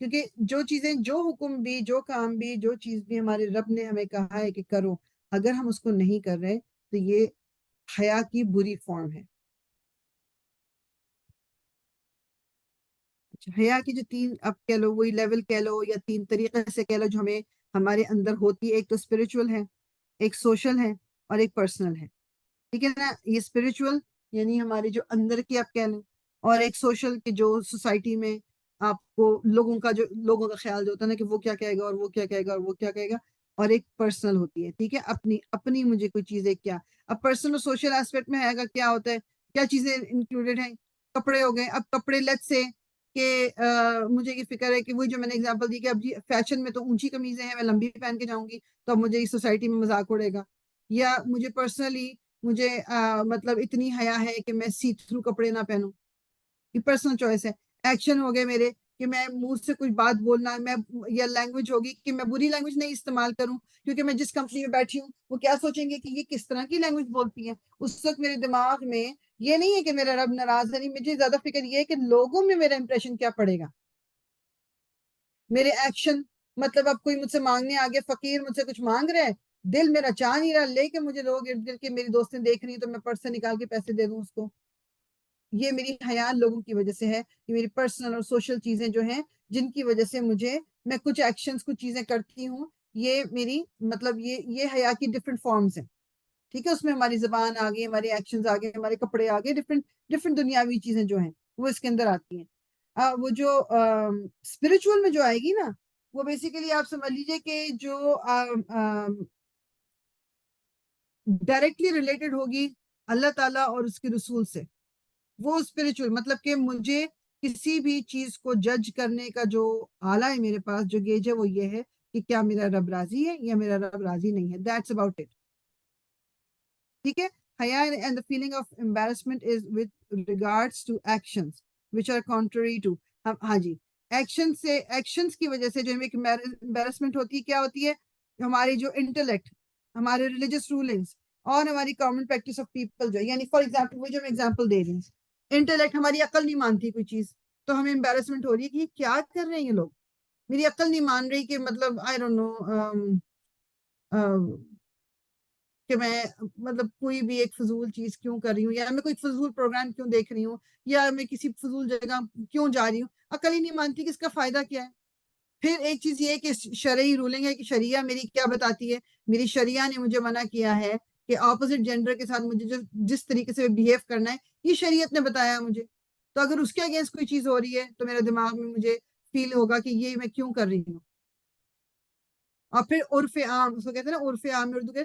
کیونکہ جو چیزیں، جو حکم بھی، جو کام بھی، جو چیز بھی ہمارے رب نے ہمیں کہا ہے کہ کرو، اگر ہم اس کو نہیں کر رہے تو یہ حیا کی بری فارم ہے. حیا کی جو تین، اب کہہ لو وہی لیول کہہ لو یا تین طریقے سے کہہ لو جو ہمیں ہمارے اندر ہوتی ہے، ایک تو اسپرچل ہے، ایک سوشل ہے، اور ایک پرسنل ہے. ٹھیک ہے نا؟ یہ اسپرچل یعنی ہمارے جو اندر کی آپ کہہ لیں، اور ایک سوشل کہ جو سوسائٹی میں آپ کو لوگوں کا خیال جو ہوتا ہے نا کہ وہ کیا کہے گا اور وہ کیا کہے گا اور وہ کیا کہے گا، اور ایک پرسنل ہوتی ہے. ٹھیک ہے، اپنی مجھے کوئی چیزیں کیا. اب پرسنل اور سوشل ایسپیکٹ میں ہے گا کیا ہوتا ہے، کیا چیزیں انکلوڈیڈ ہیں. کپڑے ہو گئے. اب کپڑے لیٹ سے کہ مجھے یہ فکر ہے کہ وہی جو میں نے اگزامپل دی کہ اب فیشن میں تو اونچی قمیضیں ہیں، میں لمبی پہن کے جاؤں گی تو اب مجھے اس سوسائٹی میں مذاق اڑے گا. یا مجھے پرسنلی مجھے مطلب اتنی حیا ہے کہ میں سی تھرو کپڑے نہ پہنوں. یہ پرسنل چوائس ہے. ایکشن ہو گئے میرے کہ میں منہ سے کچھ بات بولنا، میں یا لینگویج ہوگی کہ میں بری لینگویج نہیں استعمال کروں، کیونکہ میں جس کمپنی میں بیٹھی ہوں وہ کیا سوچیں گے کہ یہ کس طرح کی لینگویج بولتی ہے. اس وقت میرے دماغ میں یہ نہیں ہے کہ میرا رب ناراض ہے، نہیں، مجھے زیادہ فکر یہ ہے کہ لوگوں میں میرا امپریشن کیا پڑے گا. میرے ایکشن مطلب اب کوئی مجھ سے مانگنے آگے، فقیر مجھ سے کچھ مانگ رہا ہے، دل میرا چاہ نہیں رہا لے کے مجھے لوگ ارد گرد کے میری دوستیں دیکھ رہی ہیں تو میں پرس سے نکال کے پیسے دے دوں اس کو. یہ میری حیا لوگوں کی وجہ سے ہے. یہ میری پرسنل اور سوشل چیزیں جو ہیں جن کی وجہ سے میں کچھ ایکشنز، کچھ چیزیں کرتی ہوں. یہ میری مطلب یہ حیا کی ڈفرینٹ فارمز ہیں. ٹھیک ہے، اس میں ہماری زبان آ گئی، ہمارے ایکشنز آ گئے، ہمارے کپڑے آ گئے، ڈفرینٹ دنیاوی چیزیں جو ہیں وہ اس کے اندر آتی ہیں. وہ جو اسپرچول میں جو آئے گی نا، وہ بیسیکلی آپ سمجھ لیجئے کہ جو ڈائریکٹلی ریلیٹڈ ہوگی اللہ تعالیٰ اور اس کے رسول سے. وہ اسپرچول مطلب کہ مجھے کسی بھی چیز کو جج کرنے کا جو آلہ ہے میرے پاس، جو گیج ہے، وہ یہ ہے کہ کیا میرا رب راضی ہے یا میرا رب راضی نہیں ہے. That's about it. ٹھیک ہے. حیا and the feeling of embarrassment is with regards to actions which are contrary to. ہاں جی، ایکشنز کی وجہ سے جو ہمیں embarrassment ہوتی ہے، کیا ہوتی ہے؟ ہماری جو انٹلیکٹ، ہمارے ریلیجس رولنگس اور ہماری کامن پریکٹس آف پیپل جو، یعنی فار ایگزامپل وہ جو میں ایگزامپل دے رہی ہوں، انٹلیکٹ ہماری عقل نہیں مانتی کوئی چیز تو ہمیں embarrassment ہو رہی ہے کہ یہ کیا کر رہے ہیں یہ لوگ، میری عقل نہیں مان رہی کہ مطلب I don't know کہ میں مطلب کوئی بھی ایک فضول چیز کیوں کر رہی ہوں، یا میں کوئی فضول پروگرام کیوں دیکھ رہی ہوں، یا میں کسی فضول جگہ کیوں جا رہی ہوں. عقل ہی نہیں مانتی کہ اس کا فائدہ کیا ہے. پھر ایک چیز یہ کہ شرعی رولنگ ہے کہ شریعہ میری کیا بتاتی ہے. میری شریعہ نے مجھے منع کیا ہے کہ اپوزٹ جینڈر کے ساتھ مجھے جس طریقے سے بہیو کرنا ہے، یہ شریعت نے بتایا مجھے. تو اگر اس کے اگینسٹ کوئی چیز ہو رہی ہے تو میرے دماغ میں مجھے فیل ہوگا کہ یہ میں کیوں کر رہی ہوں. اور پھر عرف عام، اس کو کہتے ہیں نا عرف عام میں اردو کے،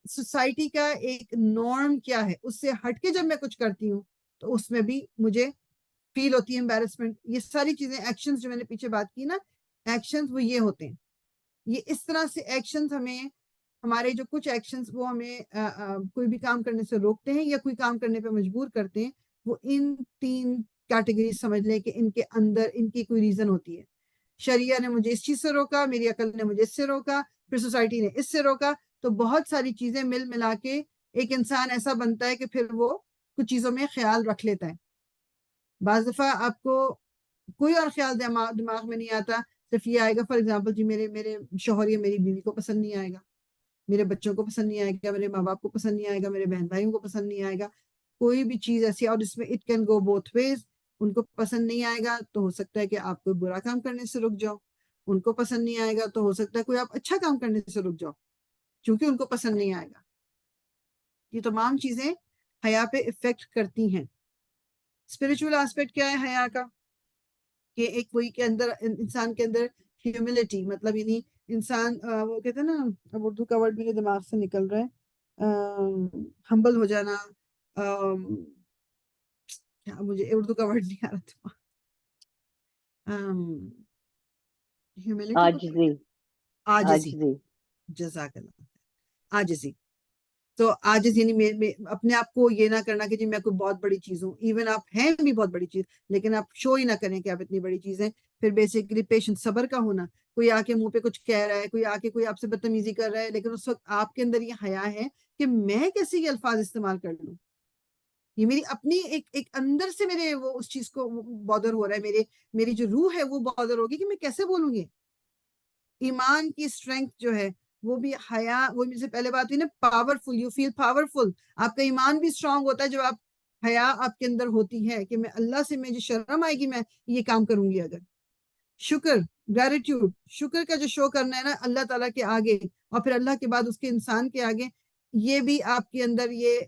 سوسائٹی کا ایک نارم کیا ہے، اس سے ہٹ کے جب میں کچھ کرتی ہوں تو اس میں بھی مجھے فیل ہوتی ہے embarrassment. یہ ساری چیزیں ایکشنز جو میں نے پیچھے بات کی نا، ایکشنز وہ یہ ہوتے ہیں. یہ اس طرح سے ایکشنز ہمیں، ہمارے جو کچھ ایکشنز وہ ہمیں کوئی بھی کام کرنے سے روکتے ہیں یا کوئی کام کرنے پہ مجبور کرتے ہیں. وہ ان تین کیٹیگریز سمجھ لیں کہ ان کے اندر ان کی کوئی ریزن ہوتی ہے. شریعہ نے مجھے اس چیز سے روکا، میری عقل نے مجھے اس سے روکا، پھر سوسائٹی نے اس سے روکا. تو بہت ساری چیزیں ملا کے ایک انسان ایسا بنتا ہے کہ پھر وہ کچھ چیزوں میں خیال رکھ لیتا ہے. بعض دفعہ آپ کو کوئی اور خیال دماغ میں نہیں آتا، صرف یہ آئے گا فار ایگزامپل جی میرے شوہر یا میری بیوی کو پسند نہیں آئے گا، میرے بچوں کو پسند نہیں آئے گا، میرے ماں باپ کو پسند نہیں آئے گا، میرے بہن بھائیوں کو پسند نہیں آئے گا. کوئی بھی چیز ایسی، اور اس میں it can go both ways. ان کو پسند نہیں آئے گا تو ہو سکتا ہے کہ آپ کوئی برا کام کرنے سے رک جاؤ، ان کو پسند نہیں آئے گا تو ہو سکتا ہے کوئی آپ اچھا کام کرنے سے رک جاؤ کیونکہ ان کو پسند نہیں آئے گا. یہ تمام چیزیں حیا پہ افیکٹ کرتی ہیں. اسپرچول ایسپیکٹ کیا ہے حیا کا؟ کہ ایک کوئی کے اندر، انسان کے اندر ہیوملٹی، مطلب یعنی انسان وہ کہتے ہیں نا، اب اردو کا ورڈ میرے دماغ سے نکل رہا ہے، ہمبل ہو جانا، کیا مجھے اردو کا ورڈ نہیں آ رہا تھا. ہیوملٹی کو عاجزی. عاجزی. جزاک اللہ. عاجزی. تو عاجز یعنی اپنے آپ کو یہ نہ کرنا کہ جی میں کوئی بہت بڑی چیز ہوں. ایون آپ ہیں بھی بہت بڑی چیز لیکن آپ شو ہی نہ کریں کہ آپ اتنی بڑی چیز ہیں. پھر بیسیکلی پیشنس، صبر کا ہونا. کوئی آ کے منہ پہ کچھ کہہ رہا ہے، کوئی آ کے کوئی آپ سے بدتمیزی کر رہا ہے، لیکن اس وقت آپ کے اندر یہ حیا ہے کہ میں کیسے یہ الفاظ استعمال کر لوں. یہ میری اپنی ایک اندر سے میرے وہ اس چیز کو بادر ہو رہا ہے، میری جو روح ہے وہ بادر ہوگی کہ میں کیسے بولوں گی. ایمان کی اسٹرینتھ جو ہے وہ بھی حیا، وہ مجھ سے پہلے بات ہوئی نا، پاورفل، یو فیل پاورفل. آپ کا ایمان بھی اسٹرانگ ہوتا ہے جب آپ حیا آپ کے اندر ہوتی ہے کہ میں اللہ سے مجھے شرم آئے گی میں یہ کام کروں گی. اگر شکر، گریٹیوڈ، شکر کا جو شو کرنا ہے نا اللہ تعالیٰ کے آگے اور پھر اللہ کے بعد اس کے انسان کے آگے، یہ بھی آپ کے اندر یہ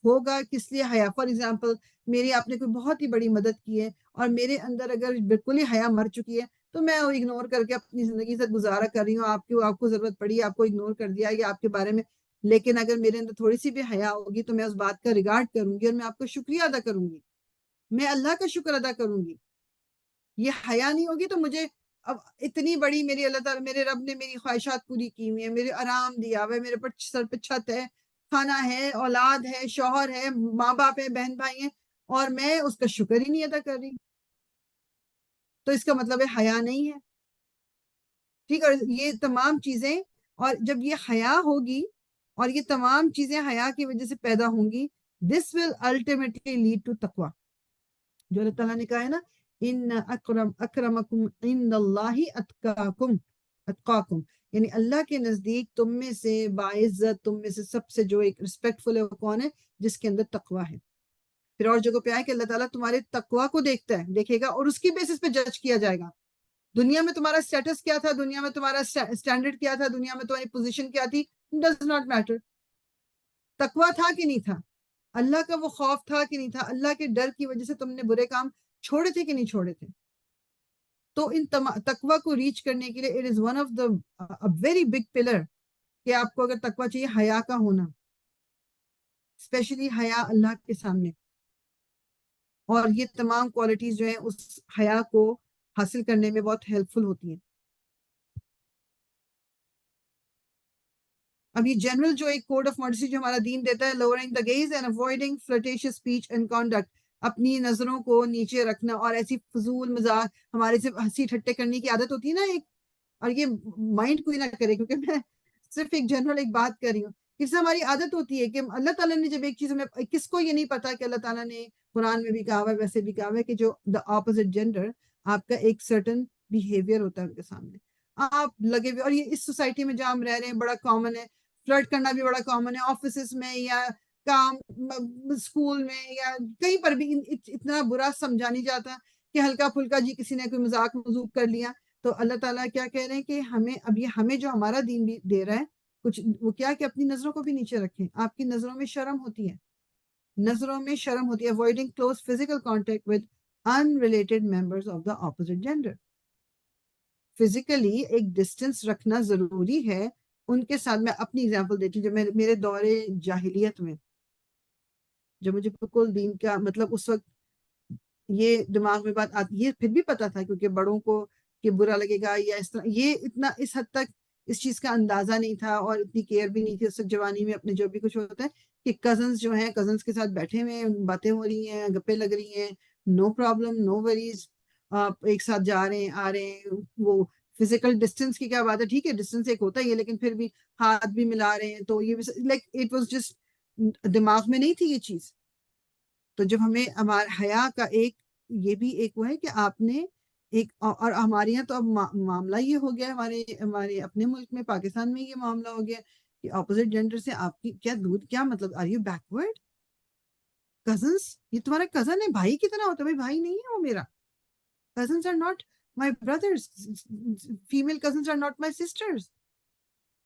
ہوگا. کس لیے؟ حیا. فار ایگزامپل میری آپ نے کوئی بہت ہی بڑی مدد کی ہے اور میرے اندر اگر بالکل ہی حیا مر چکی ہے تو میں وہ اگنور کر کے اپنی زندگی سے گزارا کر رہی ہوں. آپ کو ضرورت پڑی، آپ کو اگنور کر دیا یا آپ کے بارے میں، لیکن اگر میرے اندر تھوڑی سی بھی حیا ہوگی تو میں اس بات کا ریگارڈ کروں گی اور میں آپ کا شکریہ ادا کروں گی، میں اللہ کا شکر ادا کروں گی. یہ حیا نہیں ہوگی تو مجھے اب اتنی بڑی میری اللہ تعالیٰ، میرے رب نے میری خواہشات پوری کی ہوئی ہیں، میرے آرام دیا ہوا ہے، میرے پر سر پہ چھت ہے، کھانا ہے، اولاد ہے، شوہر ہے، ماں باپ ہے، بہن بھائی ہیں، اور میں اس کا شکر ہی نہیں ادا کر رہی، تو اس کا مطلب ہے حیا نہیں ہے. ٹھیک ہے. یہ تمام چیزیں، اور جب یہ حیا ہوگی اور یہ تمام چیزیں حیا کی وجہ سے پیدا ہوں گی، دس ول الٹیمیٹلی لیڈ ٹو تقوی. جو اللہ تعالیٰ نے کہا ہے نا، ان اکرمکم عند اللہ اتقاکم، یعنی اللہ کے نزدیک تم میں سے باعزت، تم میں سے سب سے جو ایک ریسپیکٹفل ہے وہ کون ہے؟ جس کے اندر تقوی ہے. پھر اور جگہ پہ آئے کہ اللہ تعالیٰ تمہارے تقوی کو دیکھے گا اور اس کی بیسس پہ جج کیا جائے گا. دنیا میں تمہارا اسٹیٹس کیا تھا، دنیا میں تمہارا اسٹینڈرڈ کیا تھا، دنیا میں تمہاری پوزیشن کیا تھی، ڈز ناٹ میٹر. تقوی تھا کہ نہیں تھا، اللہ کا وہ خوف تھا کہ نہیں تھا، اللہ کے ڈر کی وجہ سے تم نے برے کام چھوڑے تھے کہ نہیں چھوڑے تھے. تو ان تقوی کو ریچ کرنے کے لیے it is one of the very big pillar کہ آپ کو اگر تقوی چاہیے، حیا کا ہونا، اسپیشلی حیا اللہ کے سامنے. اور یہ تمام کوالٹیز جو ہیں اس حیا کو حاصل کرنے میں بہت ہیلپ فل ہوتی ہیں. اب یہ جنرل جو ایک کوڈ آف ماڈسٹی جو ہمارا دین دیتا ہے، lowering the gaze and avoiding flirtatious speech and conduct، اپنی نظروں کو نیچے رکھنا اور ایسی فضول مزاح، ہمارے سے ہنسی ٹھٹے کرنے کی عادت ہوتی ہے نا ایک، اور یہ مائنڈ کوئی نہ کرے کیونکہ میں صرف ایک جنرل ایک بات کر رہی ہوں. اس سے ہماری عادت ہوتی ہے کہ اللہ تعالیٰ نے جب ایک چیز ہمیں، کس کو یہ نہیں پتا کہ اللہ تعالیٰ نے قرآن میں بھی کہا ہوا ہے، ویسے بھی کہا ہوا ہے کہ جو دا اپوزٹ جینڈر، آپ کا ایک سرٹن بیہیویئر ہوتا ہے ان کے سامنے، آپ لگے ہوئے. اور یہ اس سوسائٹی میں جہاں ہم رہ رہے ہیں بڑا کامن ہے، فلرٹ کرنا بھی بڑا کامن ہے، آفیسز میں یا کام اسکول میں یا کہیں پر بھی اتنا برا سمجھا نہیں جاتا کہ ہلکا پھلکا جی کسی نے کوئی مذاق مذوق کر لیا. تو اللہ تعالیٰ کیا کہہ رہے ہیں کہ ہمیں جو ہمارا دین بھی دے رہا ہے کچھ، وہ کیا کہ اپنی نظروں کو بھی نیچے رکھیں. آپ کی نظروں میں شرم ہوتی ہے، نظروں میں شرم ہوتی ہے. avoiding close physical contact with unrelated members of the opposite gender. Physically ایک ڈسٹینس رکھنا ضروری ہے ان کے ساتھ. میں اپنی اگزامپل دیتی ہوں. جب میرے دور جاہلیت میں جب مجھے بالکل دین کا مطلب اس وقت یہ دماغ میں بات آتی، یہ پھر بھی پتا تھا کیونکہ بڑوں کو کہ برا لگے گا یا اس طرح، یہ اتنا اس حد تک اس چیز کا اندازہ نہیں تھا اور اتنی کیئر بھی نہیں تھی اس وقت جوانی میں اپنے جو بھی کچھ ہوتا ہے کہ کزنس جو ہیں کزنس کے ساتھ بیٹھے ہوئے ہیں، باتیں ہو رہی ہیں، گپے لگ رہی ہیں، نو پرابلم، نو وریز، آپ ایک ساتھ جا رہے ہیں آ رہے ہیں. وہ فزیکل ڈسٹینس کی کیا بات ہے، ٹھیک ہے ڈسٹینس ایک ہوتا ہی ہے لیکن پھر بھی ہاتھ بھی ملا رہے ہیں. تو یہ لائک اٹ واز جسٹ دماغ میں نہیں تھی یہ چیز. تو جب ہمیں ہمارا حیا کا ایک یہ بھی ایک وہ ہے کہ آپ نے ایک، اور ہمارے یہاں تو اب معاملہ یہ ہو گیا، ہمارے اپنے ملک میں پاکستان میں یہ معاملہ ہو گیا کہ اپوزٹ جینڈر سے آپ کی کیا دودھ، کیا مطلب آر یو بیکورڈ؟ کزنس، یہ تمہارا کزن ہے، بھائی کی طرح ہوتا ہے. بھائی نہیں ہے وہ میرا. Cousins are not my brothers, female cousins are not my sisters.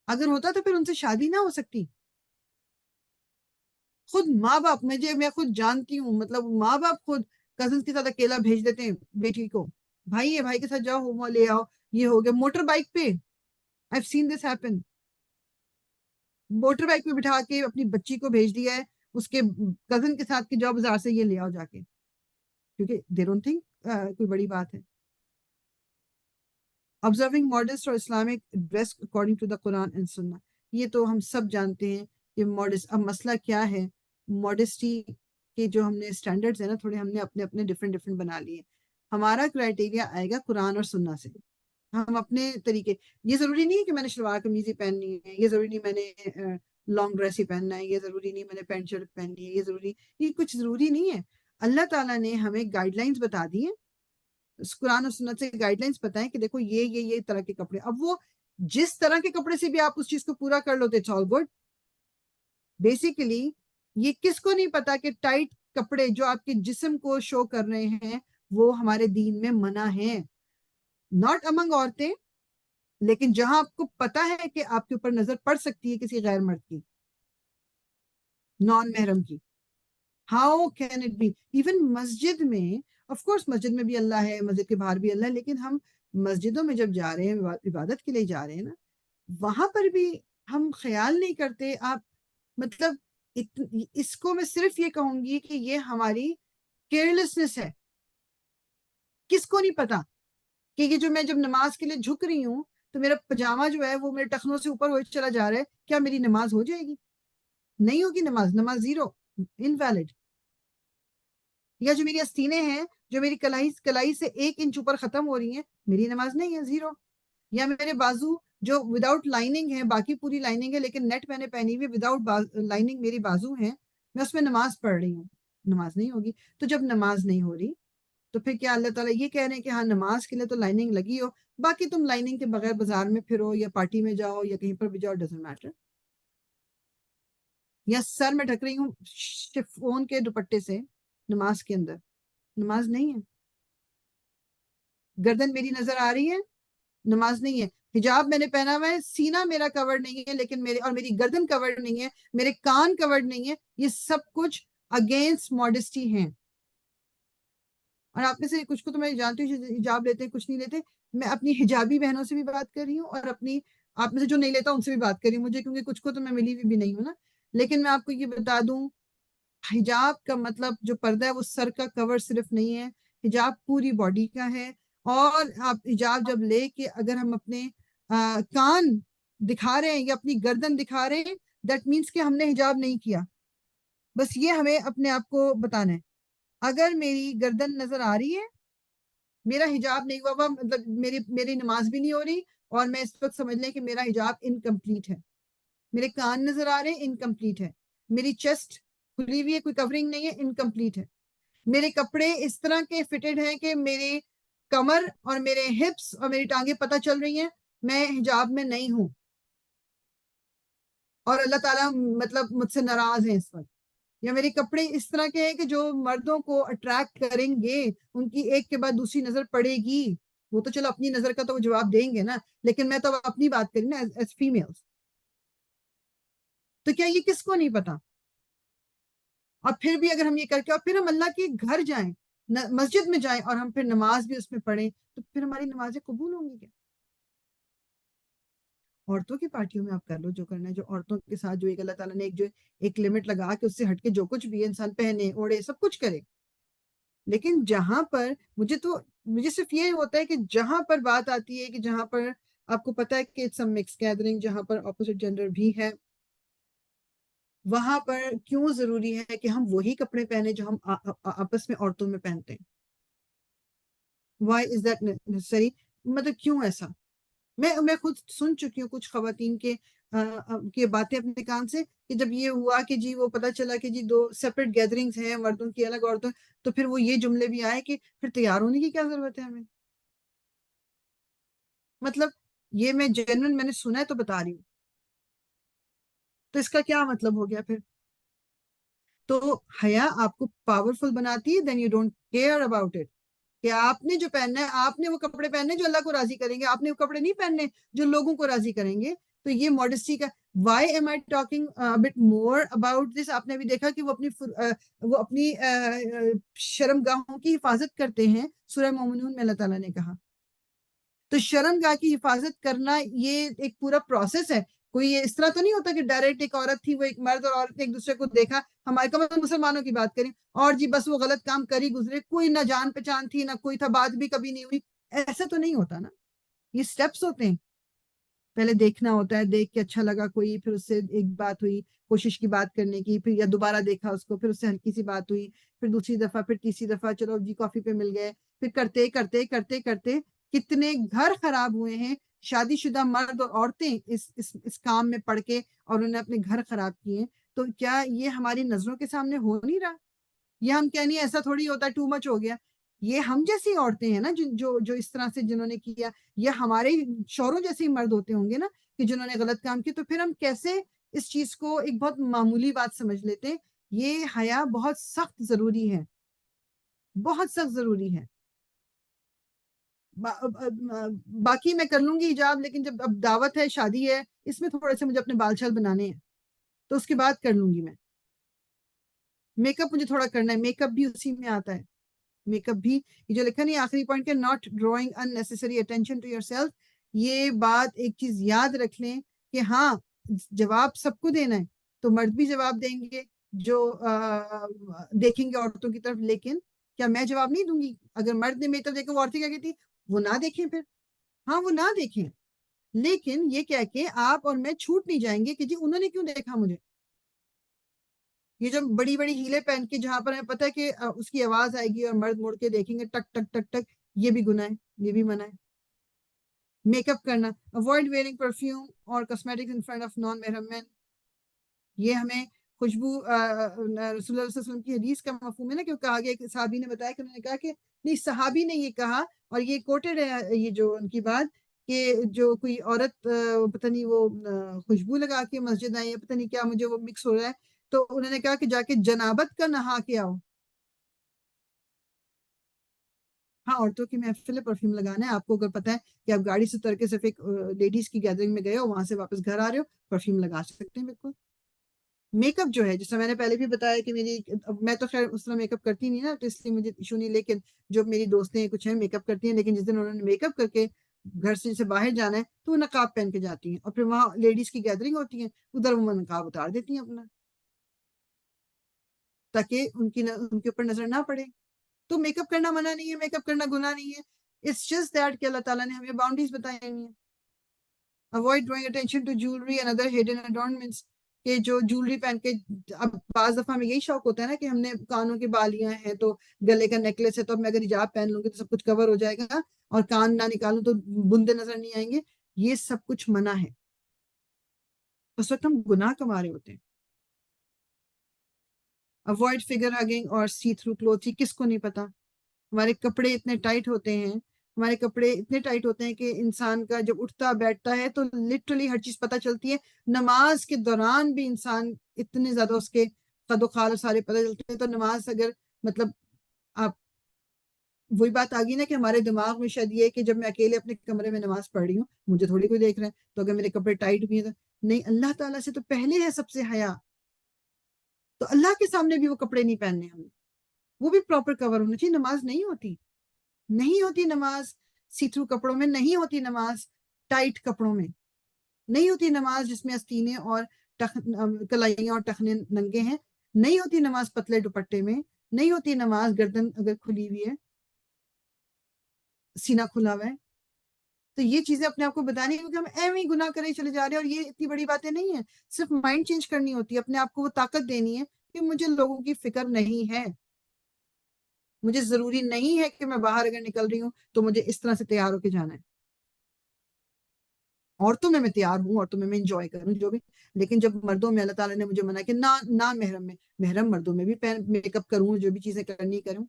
اگر ہوتا تو پھر ان سے شادی نہ ہو سکتی. خود ماں باپ، میں خود جانتی ہوں، مطلب ماں باپ خود کزنس کے ساتھ اکیلا بھیج دیتے ہیں بیٹی کو. بھائی ہے، بھائی کے ساتھ جاؤ، وہ لے آؤ. یہ ہو گیا موٹر بائک پہ. I've seen this happen. Motor bike پہ بٹھا کے اپنی بچی کو بھیج دیا ہے اس کے کزن کے ساتھ کہ جاؤ بازار سے یہ لے آؤ جا کے، کیونکہ they don't think کوئی بڑی بات ہے. Observing modest اور Islamic dress according to the Quran and Sunnah. یہ تو ہم سب جانتے ہیں کہ ماڈسٹ. اب مسئلہ کیا ہے، ماڈسٹی کے جو ہم نے اسٹینڈرڈز ہیں نا تھوڑے ہم نے اپنے ڈفرینٹ بنا لیے. ہمارا کرائٹیریا آئے گا قرآن اور سنہ سے. ہم اپنے طریقے، یہ ضروری نہیں ہے کہ میں نے شلوار قمیض ہی پہننی ہے، یہ ضروری نہیں میں نے لانگ ڈریس ہی پہننا ہے، یہ ضروری نہیں میں نے پینٹ شرٹ پہننی ہے، یہ ضروری، یہ کچھ ضروری نہیں ہے. اللہ تعالیٰ نے ہمیں گائیڈ لائنس بتا دی ہیں، قرآن و سنت سے گائیڈ لائنس بتائیں کہ دیکھو یہ طرح کے کپڑے. اب وہ جس طرح کے کپڑے سے بھی آپ اس چیز کو پورا کر لو تو اٹس آل گڈ. بیسیکلی یہ کس کو نہیں پتا کہ ٹائٹ کپڑے جو آپ کے جسم کو شو کر رہے ہیں وہ ہمارے دین میں منع ہیں. ناٹ امنگ عورتیں، لیکن جہاں آپ کو پتا ہے کہ آپ کے اوپر نظر پڑ سکتی ہے کسی غیر مرد کی، نان محرم کی. How can it be? Even مسجد میں، آف کورس مسجد میں بھی اللہ ہے، مسجد کے باہر بھی اللہ ہے، لیکن ہم مسجدوں میں جب جا رہے ہیں عبادت کے لیے جا رہے ہیں نا، وہاں پر بھی ہم خیال نہیں کرتے. آپ مطلب اس کو میں صرف یہ کہوں گی کہ یہ ہماری کیئرلیسنس ہے. کس کو نہیں پتا کہ یہ جو میں جب نماز کے لیے جھک رہی ہوں تو میرا پجامہ جو ہے وہ میرے ٹخنوں سے اوپر ہو چلا جا رہا ہے، کیا میری نماز ہو جائے گی؟ نہیں ہوگی نماز زیرو، انویلڈ. یا جو میری آستینیں ہیں جو میری کلائی سے 1 انچ اوپر ختم ہو رہی ہیں، میری نماز نہیں ہے، زیرو. یا میرے بازو جو وداؤٹ لائننگ ہے، باقی پوری لائننگ ہے لیکن نیٹ میں نے پہنی ہوئی وداؤٹ لائننگ میری بازو ہیں، میں اس میں نماز پڑھ رہی ہوں، نماز نہیں ہوگی. تو جب نماز نہیں ہو رہی تو پھر کیا اللہ تعالیٰ یہ کہہ رہے ہیں کہ ہاں نماز کے لیے تو لائننگ لگی ہو، باقی تم لائننگ کے بغیر بازار میں پھرو یا پارٹی میں جاؤ یا کہیں پر بھی جاؤ، ڈزنٹ میٹر. یا سر میں ڈھک رہی ہوں شفون کے دوپٹے سے نماز کے اندر، نماز نہیں ہے. گردن میری نظر آ رہی ہے، نماز نہیں ہے. حجاب میں نے پہنا ہوا ہے، سینہ میرا کورڈ نہیں ہے لیکن میری گردن کورڈ نہیں ہے، میرے کان کورڈ نہیں ہے، یہ سب کچھ اگینسٹ ماڈسٹی ہیں. اور آپ میں سے کچھ کو تو میں جانتی ہوں حجاب لیتے ہیں، کچھ نہیں لیتے. میں اپنی حجابی بہنوں سے بھی بات کر رہی ہوں اور اپنی آپ میں سے جو نہیں لیتا ان سے بھی بات کر رہی ہوں، مجھے کیونکہ کچھ کو تو میں ملی ہوئی بھی نہیں ہوں نا. لیکن میں آپ کو یہ بتا دوں، حجاب کا مطلب جو پردہ ہے وہ سر کا کور صرف نہیں ہے، حجاب پوری باڈی کا ہے. اور آپ حجاب جب لے کے اگر ہم اپنے کان دکھا رہے ہیں یا اپنی گردن دکھا رہے ہیں، دیٹ مینس کہ ہم نے حجاب نہیں کیا. بس یہ ہمیں اپنے آپ کو بتانا ہے. اگر میری گردن نظر آ رہی ہے، میرا حجاب نہیں ہوا، مطلب میری نماز بھی نہیں ہو رہی، اور میں اس وقت سمجھ لیں کہ میرا حجاب انکمپلیٹ ہے. میرے کان نظر آ رہے ہیں، انکمپلیٹ ہے. میری چیسٹ کھلی ہوئی ہے، کوئی کورنگ نہیں ہے، انکمپلیٹ ہے. میرے کپڑے اس طرح کے فٹڈ ہیں کہ میرے کمر اور میرے ہپس اور میری ٹانگیں پتہ چل رہی ہیں، میں حجاب میں نہیں ہوں، اور اللہ تعالیٰ مطلب مجھ سے ناراض ہیں اس وقت. یا میرے کپڑے اس طرح کے ہیں کہ جو مردوں کو اٹریکٹ کریں گے، ان کی ایک کے بعد دوسری نظر پڑے گی. وہ تو چلو اپنی نظر کا تو وہ جواب دیں گے نا، لیکن میں تو اپنی بات کری نا ایز فیمیلز. تو کیا یہ کس کو نہیں پتا؟ اور پھر بھی اگر ہم یہ کر کے اور پھر ہم اللہ کے گھر جائیں، مسجد میں جائیں اور ہم پھر نماز بھی اس میں پڑھیں، تو پھر ہماری نمازیں قبول ہوں گی کیا؟ عورتوں کی پارٹیوں میں آپ کر لو جو کرنا ہے، جو عورتوں کے ساتھ جو ایک اللہ تعالیٰ نے ایک لمٹ لگا کے اس سے ہٹ کے جو کچھ بھی انسان پہنے اوڑے سب کچھ کرے. لیکن جہاں پر مجھے صرف یہ ہوتا ہے کہ جہاں پر بات آتی ہے کہ جہاں پر آپ کو پتا ہے کہ اٹس اے مکس گیدرنگ، جہاں پر اپوزٹ جینڈر بھی ہے، وہاں پر کیوں ضروری ہے کہ ہم وہی کپڑے پہنے جو ہم آپس میں عورتوں میں پہنتے ہیں؟ Why is that necessary? مطلب کیوں ایسا؟ میں خود سن چکی ہوں کچھ خواتین کے باتیں اپنے کان سے کہ جب یہ ہوا کہ جی وہ پتا چلا کہ جی 2 سیپریٹ گیدرنگز ہیں، مردوں کی الگ عورتوں، تو پھر وہ یہ جملے بھی آئے کہ پھر تیار ہونے کی کیا ضرورت ہے ہمیں. مطلب یہ میں جنرل میں نے سنا ہے تو بتا رہی ہوں. تو اس کا کیا مطلب ہو گیا پھر؟ تو حیا آپ کو پاورفل بناتی ہے، then you don't care about it, کہ آپ نے جو پہننا ہے، آپ نے وہ کپڑے پہننے جو اللہ کو راضی کریں گے، آپ نے وہ کپڑے نہیں پہننے جو لوگوں کو راضی کریں گے. تو یہ ماڈسٹی کا why am I talking but more about this. آپ نے بھی دیکھا کہ وہ اپنی شرم گاہوں کی حفاظت کرتے ہیں. سورہ مومنون میں اللہ تعالیٰ نے کہا تو شرم گاہ کی حفاظت کرنا یہ ایک پورا پروسیس ہے. کوئی اس طرح تو نہیں ہوتا کہ ڈائریکٹ ایک عورت تھی، وہ ایک مرد اور عورت نے ایک دوسرے کو دیکھا، ہمارے کم مسلمانوں کی بات کریں، اور جی بس وہ غلط کام کری گزرے، کوئی نہ جان پہچان تھی نہ کوئی تھا، بات بھی کبھی نہیں ہوئی. ایسا تو نہیں ہوتا نا. یہ سٹیپس ہوتے ہیں. پہلے دیکھنا ہوتا ہے، دیکھ کے اچھا لگا کوئی، پھر اس سے ایک بات ہوئی، کوشش کی بات کرنے کی، پھر یا دوبارہ دیکھا اس کو، پھر اس سے ہلکی سی بات ہوئی، پھر دوسری دفعہ، پھر تیسری دفعہ چلو جی کافی پہ مل گئے، پھر کرتے کرتے کرتے کرتے کتنے گھر خراب ہوئے ہیں شادی شدہ مرد اور عورتیں اس کام میں پڑ کے اور انہیں اپنے گھر خراب کیے، تو کیا یہ ہماری نظروں کے سامنے ہو نہیں رہا؟ یہ ہم کہہ نہیں ایسا تھوڑی ہوتا، ٹو مچ ہو گیا. یہ ہم جیسی عورتیں ہیں نا جو اس طرح سے جنہوں نے کیا، یہ ہمارے شوہروں جیسے ہی مرد ہوتے ہوں گے نا کہ جنہوں نے غلط کام کیا، تو پھر ہم کیسے اس چیز کو ایک بہت معمولی بات سمجھ لیتے. یہ حیا بہت سخت ضروری ہے، بہت سخت ضروری ہے. باقی میں کر لوں گی حجاب، لیکن جب اب دعوت ہے، شادی ہے، اس میں تھوڑے سے مجھے اپنے بال چھال بنانے ہیں، تو اس کے بعد کر لوں گی میں. میک اپ مجھے تھوڑا کرنا ہے، میک اپ بھی اسی میں آتا ہے. میک اپ بھی یہ جو لکھا نہیں آخری پوائنٹ کے not drawing unnecessary attention to yourself، یہ بات ایک چیز یاد رکھ لیں کہ ہاں جواب سب کو دینا ہے، تو مرد بھی جواب دیں گے جو دیکھیں گے عورتوں کی طرف، لیکن کیا میں جواب نہیں دوں گی؟ اگر مرد نے میری طرف دیکھا، وہ عورتیں کیا کہتی، وہ نہ دیکھیں، پھر ہاں وہ نہ دیکھیں، لیکن یہ کہہ کے آپ اور میں چھوٹ نہیں جائیں گے کہ جی انہوں نے کیوں دیکھا مجھے. یہ جو بڑی بڑی ہیلے پہن کے جہاں پر ہمیں پتہ ہے کہ اس کی آواز آئے گی اور مرد مڑ کے دیکھیں گے ٹک ٹک ٹک ٹک، یہ بھی گناہ ہے، یہ بھی منع ہے. میک اپ کرنا، اوائڈ ویئرنگ پرفیوم اور cosmetics in front of non محرم مین. یہ ہمیں خوشبو رسول اللہ صلی اللہ علیہ وسلم کی حدیث کا مفہوم ہے نا، کہ کہا گیا کہ صحابی نے بتایا کہ انہوں نے کہا کہ نہیں، صحابی نے یہ کہا اور یہ کوٹڈ ہے یہ جو ان کی بات، کہ جو کوئی عورت پتہ نہیں وہ خوشبو لگا کے مسجد آئی ہے، پتہ نہیں کیا، مجھے وہ مکس ہو رہا ہے، تو انہوں نے کہا کہ جا کے جنابت کا نہا کے آؤ. ہاں عورتوں کی محفل پرفیوم لگانا ہے. آپ کو اگر پتہ ہے کہ آپ گاڑی سے اتر کے صرف ایک لیڈیز کی گیدرنگ میں گئے ہو، وہاں سے واپس گھر آ رہے ہو، پرفیوم لگا سکتے ہیں بالکل. میک اپ جو ہے، جیسے میں نے پہلے بھی بتایا کہ میں تو خیر اس طرح میک اپ کرتی نہیں نا، تو اس لیے مجھے ایشو نہیں، لیکن جو میری دوستیں کچھ ہیں میک اپ کرتی ہیں، لیکن جس دن انہوں نے میک اپ کر کے گھر سے جیسے باہر جانا ہے تو وہ نقاب پہن کے جاتی ہیں، اور پھر وہاں لیڈیز کی گیدرنگ ہوتی ہے، ادھر وہ نقاب اتار دیتی ہیں اپنا، تاکہ ان کے اوپر نظر نہ پڑے. تو میک اپ کرنا منع نہیں ہے، میک اپ کرنا گناہ نہیں ہے. It's just that کہ اللہ تعالیٰ نے ہمیں باؤنڈریز بتائی ہوئی ہیں. Avoid drawing attention to jewelry and other hidden adornments، کہ جو جولری پہن کے، اب بعض دفعہ ہمیں یہی شوق ہوتا ہے نا کہ ہم نے کانوں کی بالیاں ہیں تو گلے کا نیکلس ہے، تو اب میں اگر حجاب پہن لوں گی تو سب کچھ کور ہو جائے گا، اور کان نہ نکالوں تو بندے نظر نہیں آئیں گے. یہ سب کچھ منع ہے، اس وقت ہم گناہ کما رہے ہوتے ہیں. Avoid figure hugging اور see through clothes. کس کو نہیں پتا، ہمارے کپڑے اتنے ٹائٹ ہوتے ہیں، ہمارے کپڑے اتنے ٹائٹ ہوتے ہیں کہ انسان کا جب اٹھتا بیٹھتا ہے تو لٹرلی ہر چیز پتہ چلتی ہے. نماز کے دوران بھی انسان اتنے زیادہ اس کے قد و خال سارے پتہ چلتے ہیں. تو نماز اگر مطلب آپ وہی بات آ گئی نا کہ ہمارے دماغ میں شاید یہ کہ جب میں اکیلے اپنے کمرے میں نماز پڑھ رہی ہوں، مجھے تھوڑی کوئی دیکھ رہا ہے، تو اگر میرے کپڑے ٹائٹ بھی ہیں تو نہیں، اللہ تعالیٰ سے تو پہلے ہے سب سے حیا، تو اللہ کے سامنے بھی وہ کپڑے نہیں پہننے ہمیں، وہ بھی پراپر کور ہونا چاہیے. نماز نہیں ہوتی نماز سی تھرو کپڑوں میں، نہیں ہوتی نماز ٹائٹ کپڑوں میں، نہیں ہوتی نماز جس میں آستینیں اور کلائیاں اور ٹخنے ننگے ہیں، نہیں ہوتی نماز پتلے دوپٹے میں، نہیں ہوتی نماز گردن اگر کھلی ہوئی ہے، سینہ کھلا ہوا ہے. تو یہ چیزیں اپنے آپ کو بتانی ہے، کیونکہ ہم ایویں ہی گناہ کرے چلے جا رہے ہیں، اور یہ اتنی بڑی باتیں نہیں ہیں. صرف مائنڈ چینج کرنی ہوتی ہے، اپنے آپ کو وہ طاقت دینی ہے کہ مجھے لوگوں کی فکر نہیں ہے، مجھے ضروری نہیں ہے کہ میں باہر اگر نکل رہی ہوں تو مجھے اس طرح سے تیار ہو کے جانا ہے. عورتوں میں تیار ہوں، عورتوں میں انجوائے کروں جو بھی، لیکن جب مردوں میں اللہ تعالیٰ نے مجھے منع کہ نہ محرم میں، محرم مردوں میں بھی میک اپ کروں، جو بھی چیزیں کرنی کروں.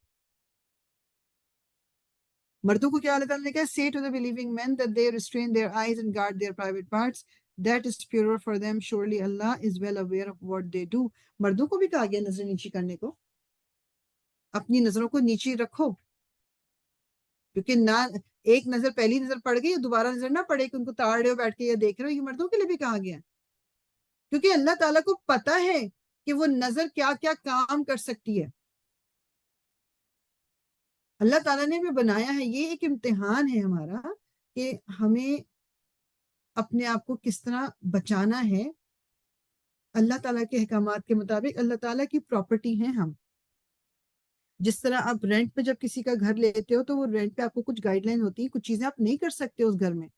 مردوں کو کیا اللہ تعالیٰ نے کہا، say to the believing men that they restrain their eyes and guard their private parts, that is purer for them, surely Allah is well aware of what they do. مردوں کو بھی کہا گیا نظر نیچی کرنے کو، اپنی نظروں کو نیچی رکھو، کیونکہ نہ ایک نظر پہلی نظر پڑ گئی، دوبارہ نظر نہ پڑے کہ ان کو تاڑ رہے ہو بیٹھ کے یا دیکھ رہے ہو. یہ مردوں کے لیے بھی کہا گیا، کیونکہ اللہ تعالیٰ کو پتا ہے کہ وہ نظر کیا کیا کام کر سکتی ہے. اللہ تعالیٰ نے ہمیں بنایا ہے، یہ ایک امتحان ہے ہمارا کہ ہمیں اپنے آپ کو کس طرح بچانا ہے اللہ تعالیٰ کے احکامات کے مطابق. اللہ تعالیٰ کی پراپرٹی ہیں ہم. جس طرح آپ رینٹ پہ جب کسی کا گھر لیتے ہو تو وہ رینٹ پہ آپ کو کچھ گائیڈ لائن ہوتی ہیں، کچھ چیزیں آپ نہیں کر سکتے اس گھر میں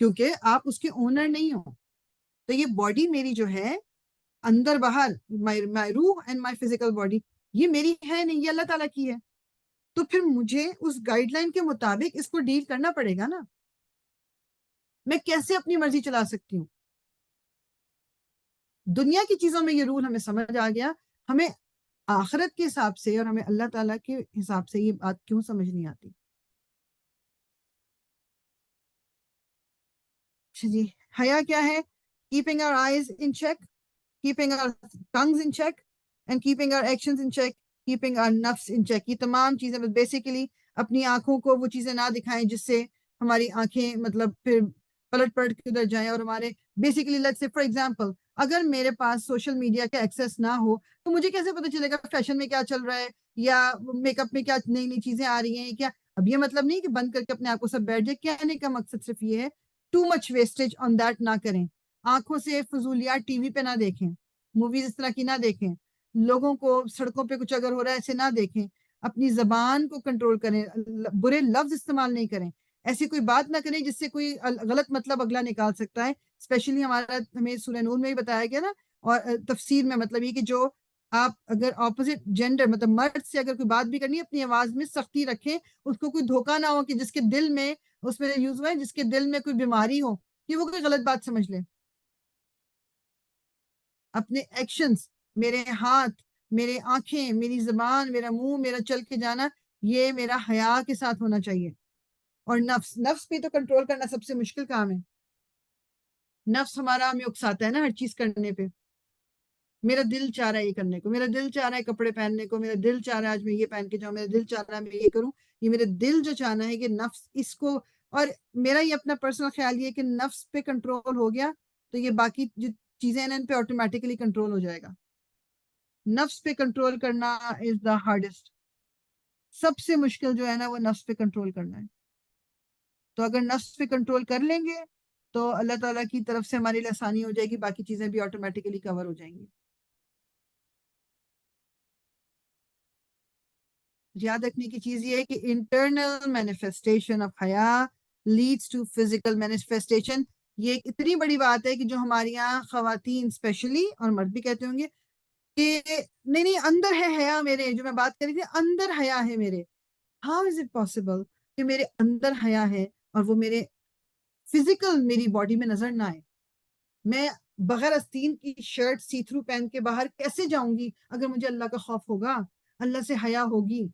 کیونکہ آپ اس کے اونر نہیں ہو. تو یہ باڈی میری جو ہے اندر باہر، مائی روح اینڈ مائی فزیکل باڈی، یہ میری ہے نہیں، یہ اللہ تعالیٰ کی ہے. تو پھر مجھے اس گائیڈ لائن کے مطابق اس کو ڈیل کرنا پڑے گا نا. میں کیسے اپنی مرضی چلا سکتی ہوں؟ دنیا کی چیزوں میں یہ رول ہمیں سمجھ آ گیا، ہمیں آخرت کے حساب سے اور ہمیں اللہ تعالیٰ کے حساب سے یہ بات کیوں سمجھ نہیں آتی؟ جی، حیا کیا ہے؟ keeping our eyes in check, keeping our tongues in check, and keeping our actions in check, keeping our nafs in check. یہ تمام چیزیں بیسیکلی اپنی آنکھوں کو وہ چیزیں نہ دکھائیں جس سے ہماری آنکھیں مطلب پھر پلٹ کے ادھر جائیں، اور ہمارے basically let's say for example اگر میرے پاس سوشل میڈیا کا ایکسیس نہ ہو تو مجھے کیسے پتہ چلے گا فیشن میں کیا چل رہا ہے یا میک اپ میں کیا نئی نئی چیزیں آ رہی ہیں کیا؟ اب یہ مطلب نہیں کہ بند کر کے اپنے آپ کو سب بیٹھ جائے، کہنے کا مقصد صرف یہ ہے too much wastage on that نہ کریں، آنکھوں سے فضولیات ٹی وی پہ نہ دیکھیں، موویز اس طرح کی نہ دیکھیں، لوگوں کو سڑکوں پہ کچھ اگر ہو رہا ہے ایسے نہ دیکھیں، اپنی زبان کو کنٹرول کریں، برے لفظ استعمال نہیں کریں، ایسی کوئی بات نہ کریں جس سے کوئی غلط مطلب اگلا نکال سکتا ہے. اسپیشلی ہمیں سورہ نور میں بھی بتایا گیا نا، اور تفسیر میں مطلب یہ کہ جو آپ اگر اپوزٹ جینڈر مطلب مرد سے اگر کوئی بات بھی کرنی ہے اپنی آواز میں سختی رکھیں، اس کو کوئی دھوکہ نہ ہو کہ جس کے دل میں اس میں یوز ہوا ہے جس کے دل میں کوئی بیماری ہو کہ وہ کوئی غلط بات سمجھ لے. اپنے ایکشنز، میرے ہاتھ، میرے آنکھیں، میری زبان، میرا منہ، میرا چل کے جانا، یہ میرا حیا کے ساتھ ہونا چاہیے. اور نفس پہ تو کنٹرول کرنا سب سے مشکل کام ہے. نفس ہمارا ہمیں اکساتا ہے نا ہر چیز کرنے پہ. میرا دل چاہ رہا ہے یہ کرنے کو، میرا دل چاہ رہا ہے کپڑے پہننے کو، میرا دل چاہ رہا ہے آج میں یہ پہن کے جاؤں، میرا دل چاہ رہا ہے میں یہ کروں. یہ میرے دل جو چاہنا ہے کہ نفس اس کو، اور میرا یہ اپنا پرسنل خیال یہ کہ نفس پہ کنٹرول ہو گیا تو یہ باقی جو چیزیں ہیں ان پہ آٹومیٹیکلی کنٹرول ہو جائے گا. نفس پہ کنٹرول کرنا از دا ہارڈسٹ، سب سے مشکل جو ہے نا وہ نفس پہ کنٹرول کرنا ہے. تو اگر نفس پہ کنٹرول کر لیں گے تو اللہ تعالیٰ کی طرف سے ہماری لیے آسانی ہو جائے گی، باقی چیزیں بھی آٹومیٹیکلی کور ہو جائیں گی. یاد رکھنے کی چیز یہ ہے کہ انٹرنل مینیفیسٹیشن آف حیا لیڈس ٹو فزیکل مینیفیسٹیشن. یہ ایک اتنی بڑی بات ہے کہ جو ہماری یہاں خواتین اسپیشلی اور مرد بھی کہتے ہوں گے کہ نہیں اندر ہے حیا میرے، جو میں بات کر رہی تھی اندر حیا ہے میرے. ہاؤ از اٹ پاسبل کہ میرے اندر حیا ہے اور وہ میرے فزیکل میری باڈی میں نظر نہ آئے؟ میں بغیر آستین کی شرٹ سی تھرو پہن کے باہر کیسے جاؤں گی اگر مجھے اللہ کا خوف ہوگا، اللہ سے حیا ہوگی،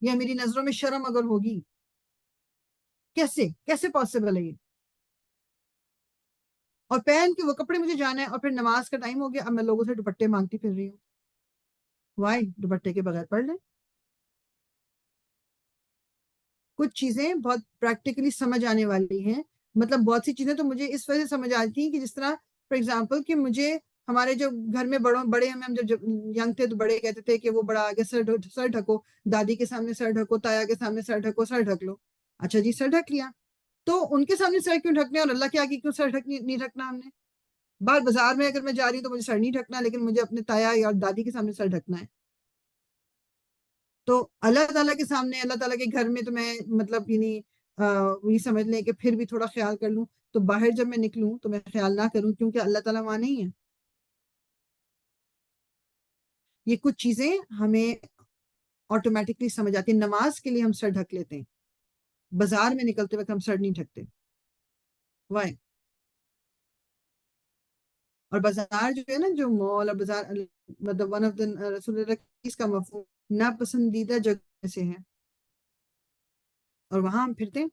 یا میری نظروں میں شرم اگر ہوگی؟ کیسے پاسبل ہے یہ؟ اور پہن کے وہ کپڑے مجھے جانا ہے اور پھر نماز کا ٹائم ہو گیا، اب میں لوگوں سے دوپٹے مانگتی پھر رہی ہوں. وائی؟ دوپٹے کے بغیر پڑھ لیں. کچھ چیزیں بہت پریکٹیکلی سمجھ آنے والی ہیں، مطلب بہت سی چیزیں تو مجھے اس وجہ سے سمجھ آتی ہیں کہ جس طرح فار ایگزامپل کہ مجھے ہمارے جو گھر میں بڑے ہم جب ینگ تھے تو بڑے کہتے تھے کہ وہ بڑا آگے سر ڈھکو، دادی کے سامنے سر ڈھکو، تایا کے سامنے سر ڈھکو، سر ڈھک لو. اچھا جی سر ڈھک لیا، تو ان کے سامنے سر کیوں ڈھکنے اور اللہ کے آگے کیوں سر نہیں ڈھکنا ہم نے؟ بازار میں اگر میں جا رہی ہوں تو مجھے سر نہیں ڈھکنا، لیکن مجھے اپنے تایا یا دادی کے سامنے سر ڈھکنا ہے. تو اللہ تعالیٰ کے سامنے، اللہ تعالیٰ کے گھر میں تو میں مطلب یہ سمجھ لیں کہ پھر بھی تھوڑا خیال کر لوں، تو باہر جب میں نکلوں تو میں خیال نہ کروں کیونکہ اللہ تعالیٰ وہاں نہیں ہے. یہ کچھ چیزیں ہمیں آٹومیٹکلی سمجھ آتی ہیں. نماز کے لیے ہم سر ڈھک لیتے ہیں، بازار میں نکلتے وقت ہم سر نہیں ڈھکتے. وائی؟ اور بازار جو ہے نا، جو مال اور بازار مطلب ون آف دا رسول اللہ اس کا مفہوم ناپسندیدہ جگہ سے ہے، اور وہاں ہم پھرتے ہیں.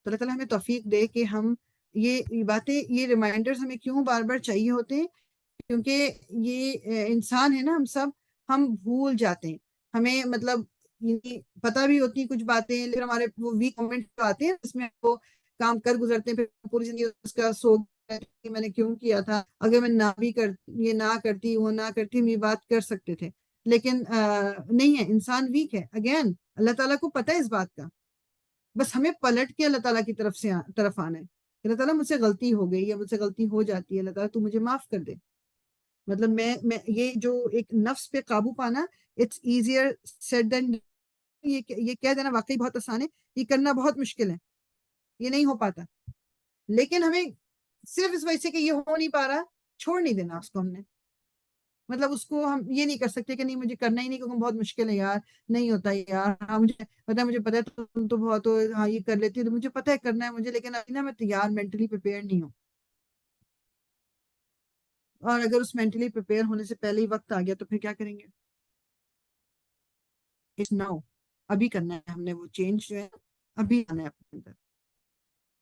تو اللہ تعالیٰ ہمیں توفیق دے کہ ہم یہ باتیں، یہ ریمائنڈرز ہمیں کیوں بار بار چاہیے ہوتے ہیں، کیونکہ یہ انسان ہے نا، ہم بھول جاتے ہیں. ہمیں مطلب پتہ بھی ہوتی ہیں کچھ باتیں، لیکن ہمارے وہ ویک مومنٹ آتے ہیں جس میں وہ کام کر گزرتے ہیں، پھر پوری زندگی اس کا سوچ کہ میں نے کیوں کیا تھا، اگر میں یہ نہ کرتی وہ نہ کرتی ہم یہ بات کر سکتے تھے. لیکن نہیں ہے، انسان ویک ہے. اگین اللہ تعالیٰ کو پتہ ہے اس بات کا، بس ہمیں پلٹ کے اللہ تعالیٰ کی طرف آنا ہے. اللہ تعالیٰ مجھ سے غلطی ہو گئی یا مجھ سے غلطی ہو جاتی ہے، اللہ تعالیٰ تو مجھے معاف کر دے. مطلب میں یہ جو ایک نفس پہ قابو پانا، اٹس ایزیئر سیڈ دین، یہ کہہ دینا واقعی بہت آسان ہے، یہ کرنا بہت مشکل ہے، یہ نہیں ہو پاتا. لیکن ہمیں صرف اس وجہ سے کہ یہ ہو نہیں پا رہا چھوڑ نہیں دینا اس کو ہم نے. مطلب اس کو ہم یہ نہیں کر سکتے کہ نہیں مجھے کرنا ہی نہیں کیونکہ بہت مشکل ہے یار، نہیں ہوتا یار، ہاں مجھے پتا ہے تم تو بہت ہاں یہ کر لیتی ہو، تو مجھے پتا ہے کرنا ہے مجھے، لیکن ابھی نا میں تیار مینٹلی پریپیئر نہیں ہوں. اور اگر اس مینٹلی پریپیئر ہونے سے پہلے ہی وقت آ گیا تو پھر کیا کریں گے؟ ناؤ، ابھی کرنا ہے ہم نے وہ چینج جو ہے ابھی آنا ہے اپنے اندر.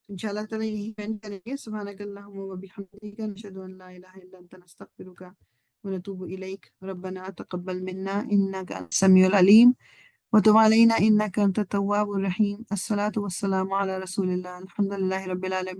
انشاءاللہ تعالیٰ یہی پینٹ کریں گے. سبحانک اللہم و بحمدک نشہد ان لا الہ الا انت نستغفرک ونتوب الیک ربنا تقبل منا انک انت السمیع العلیم وتب علینا انک انت التواب الرحیم. الصلاۃ والسلام علی رسول اللہ. الحمد للہ رب العالمین.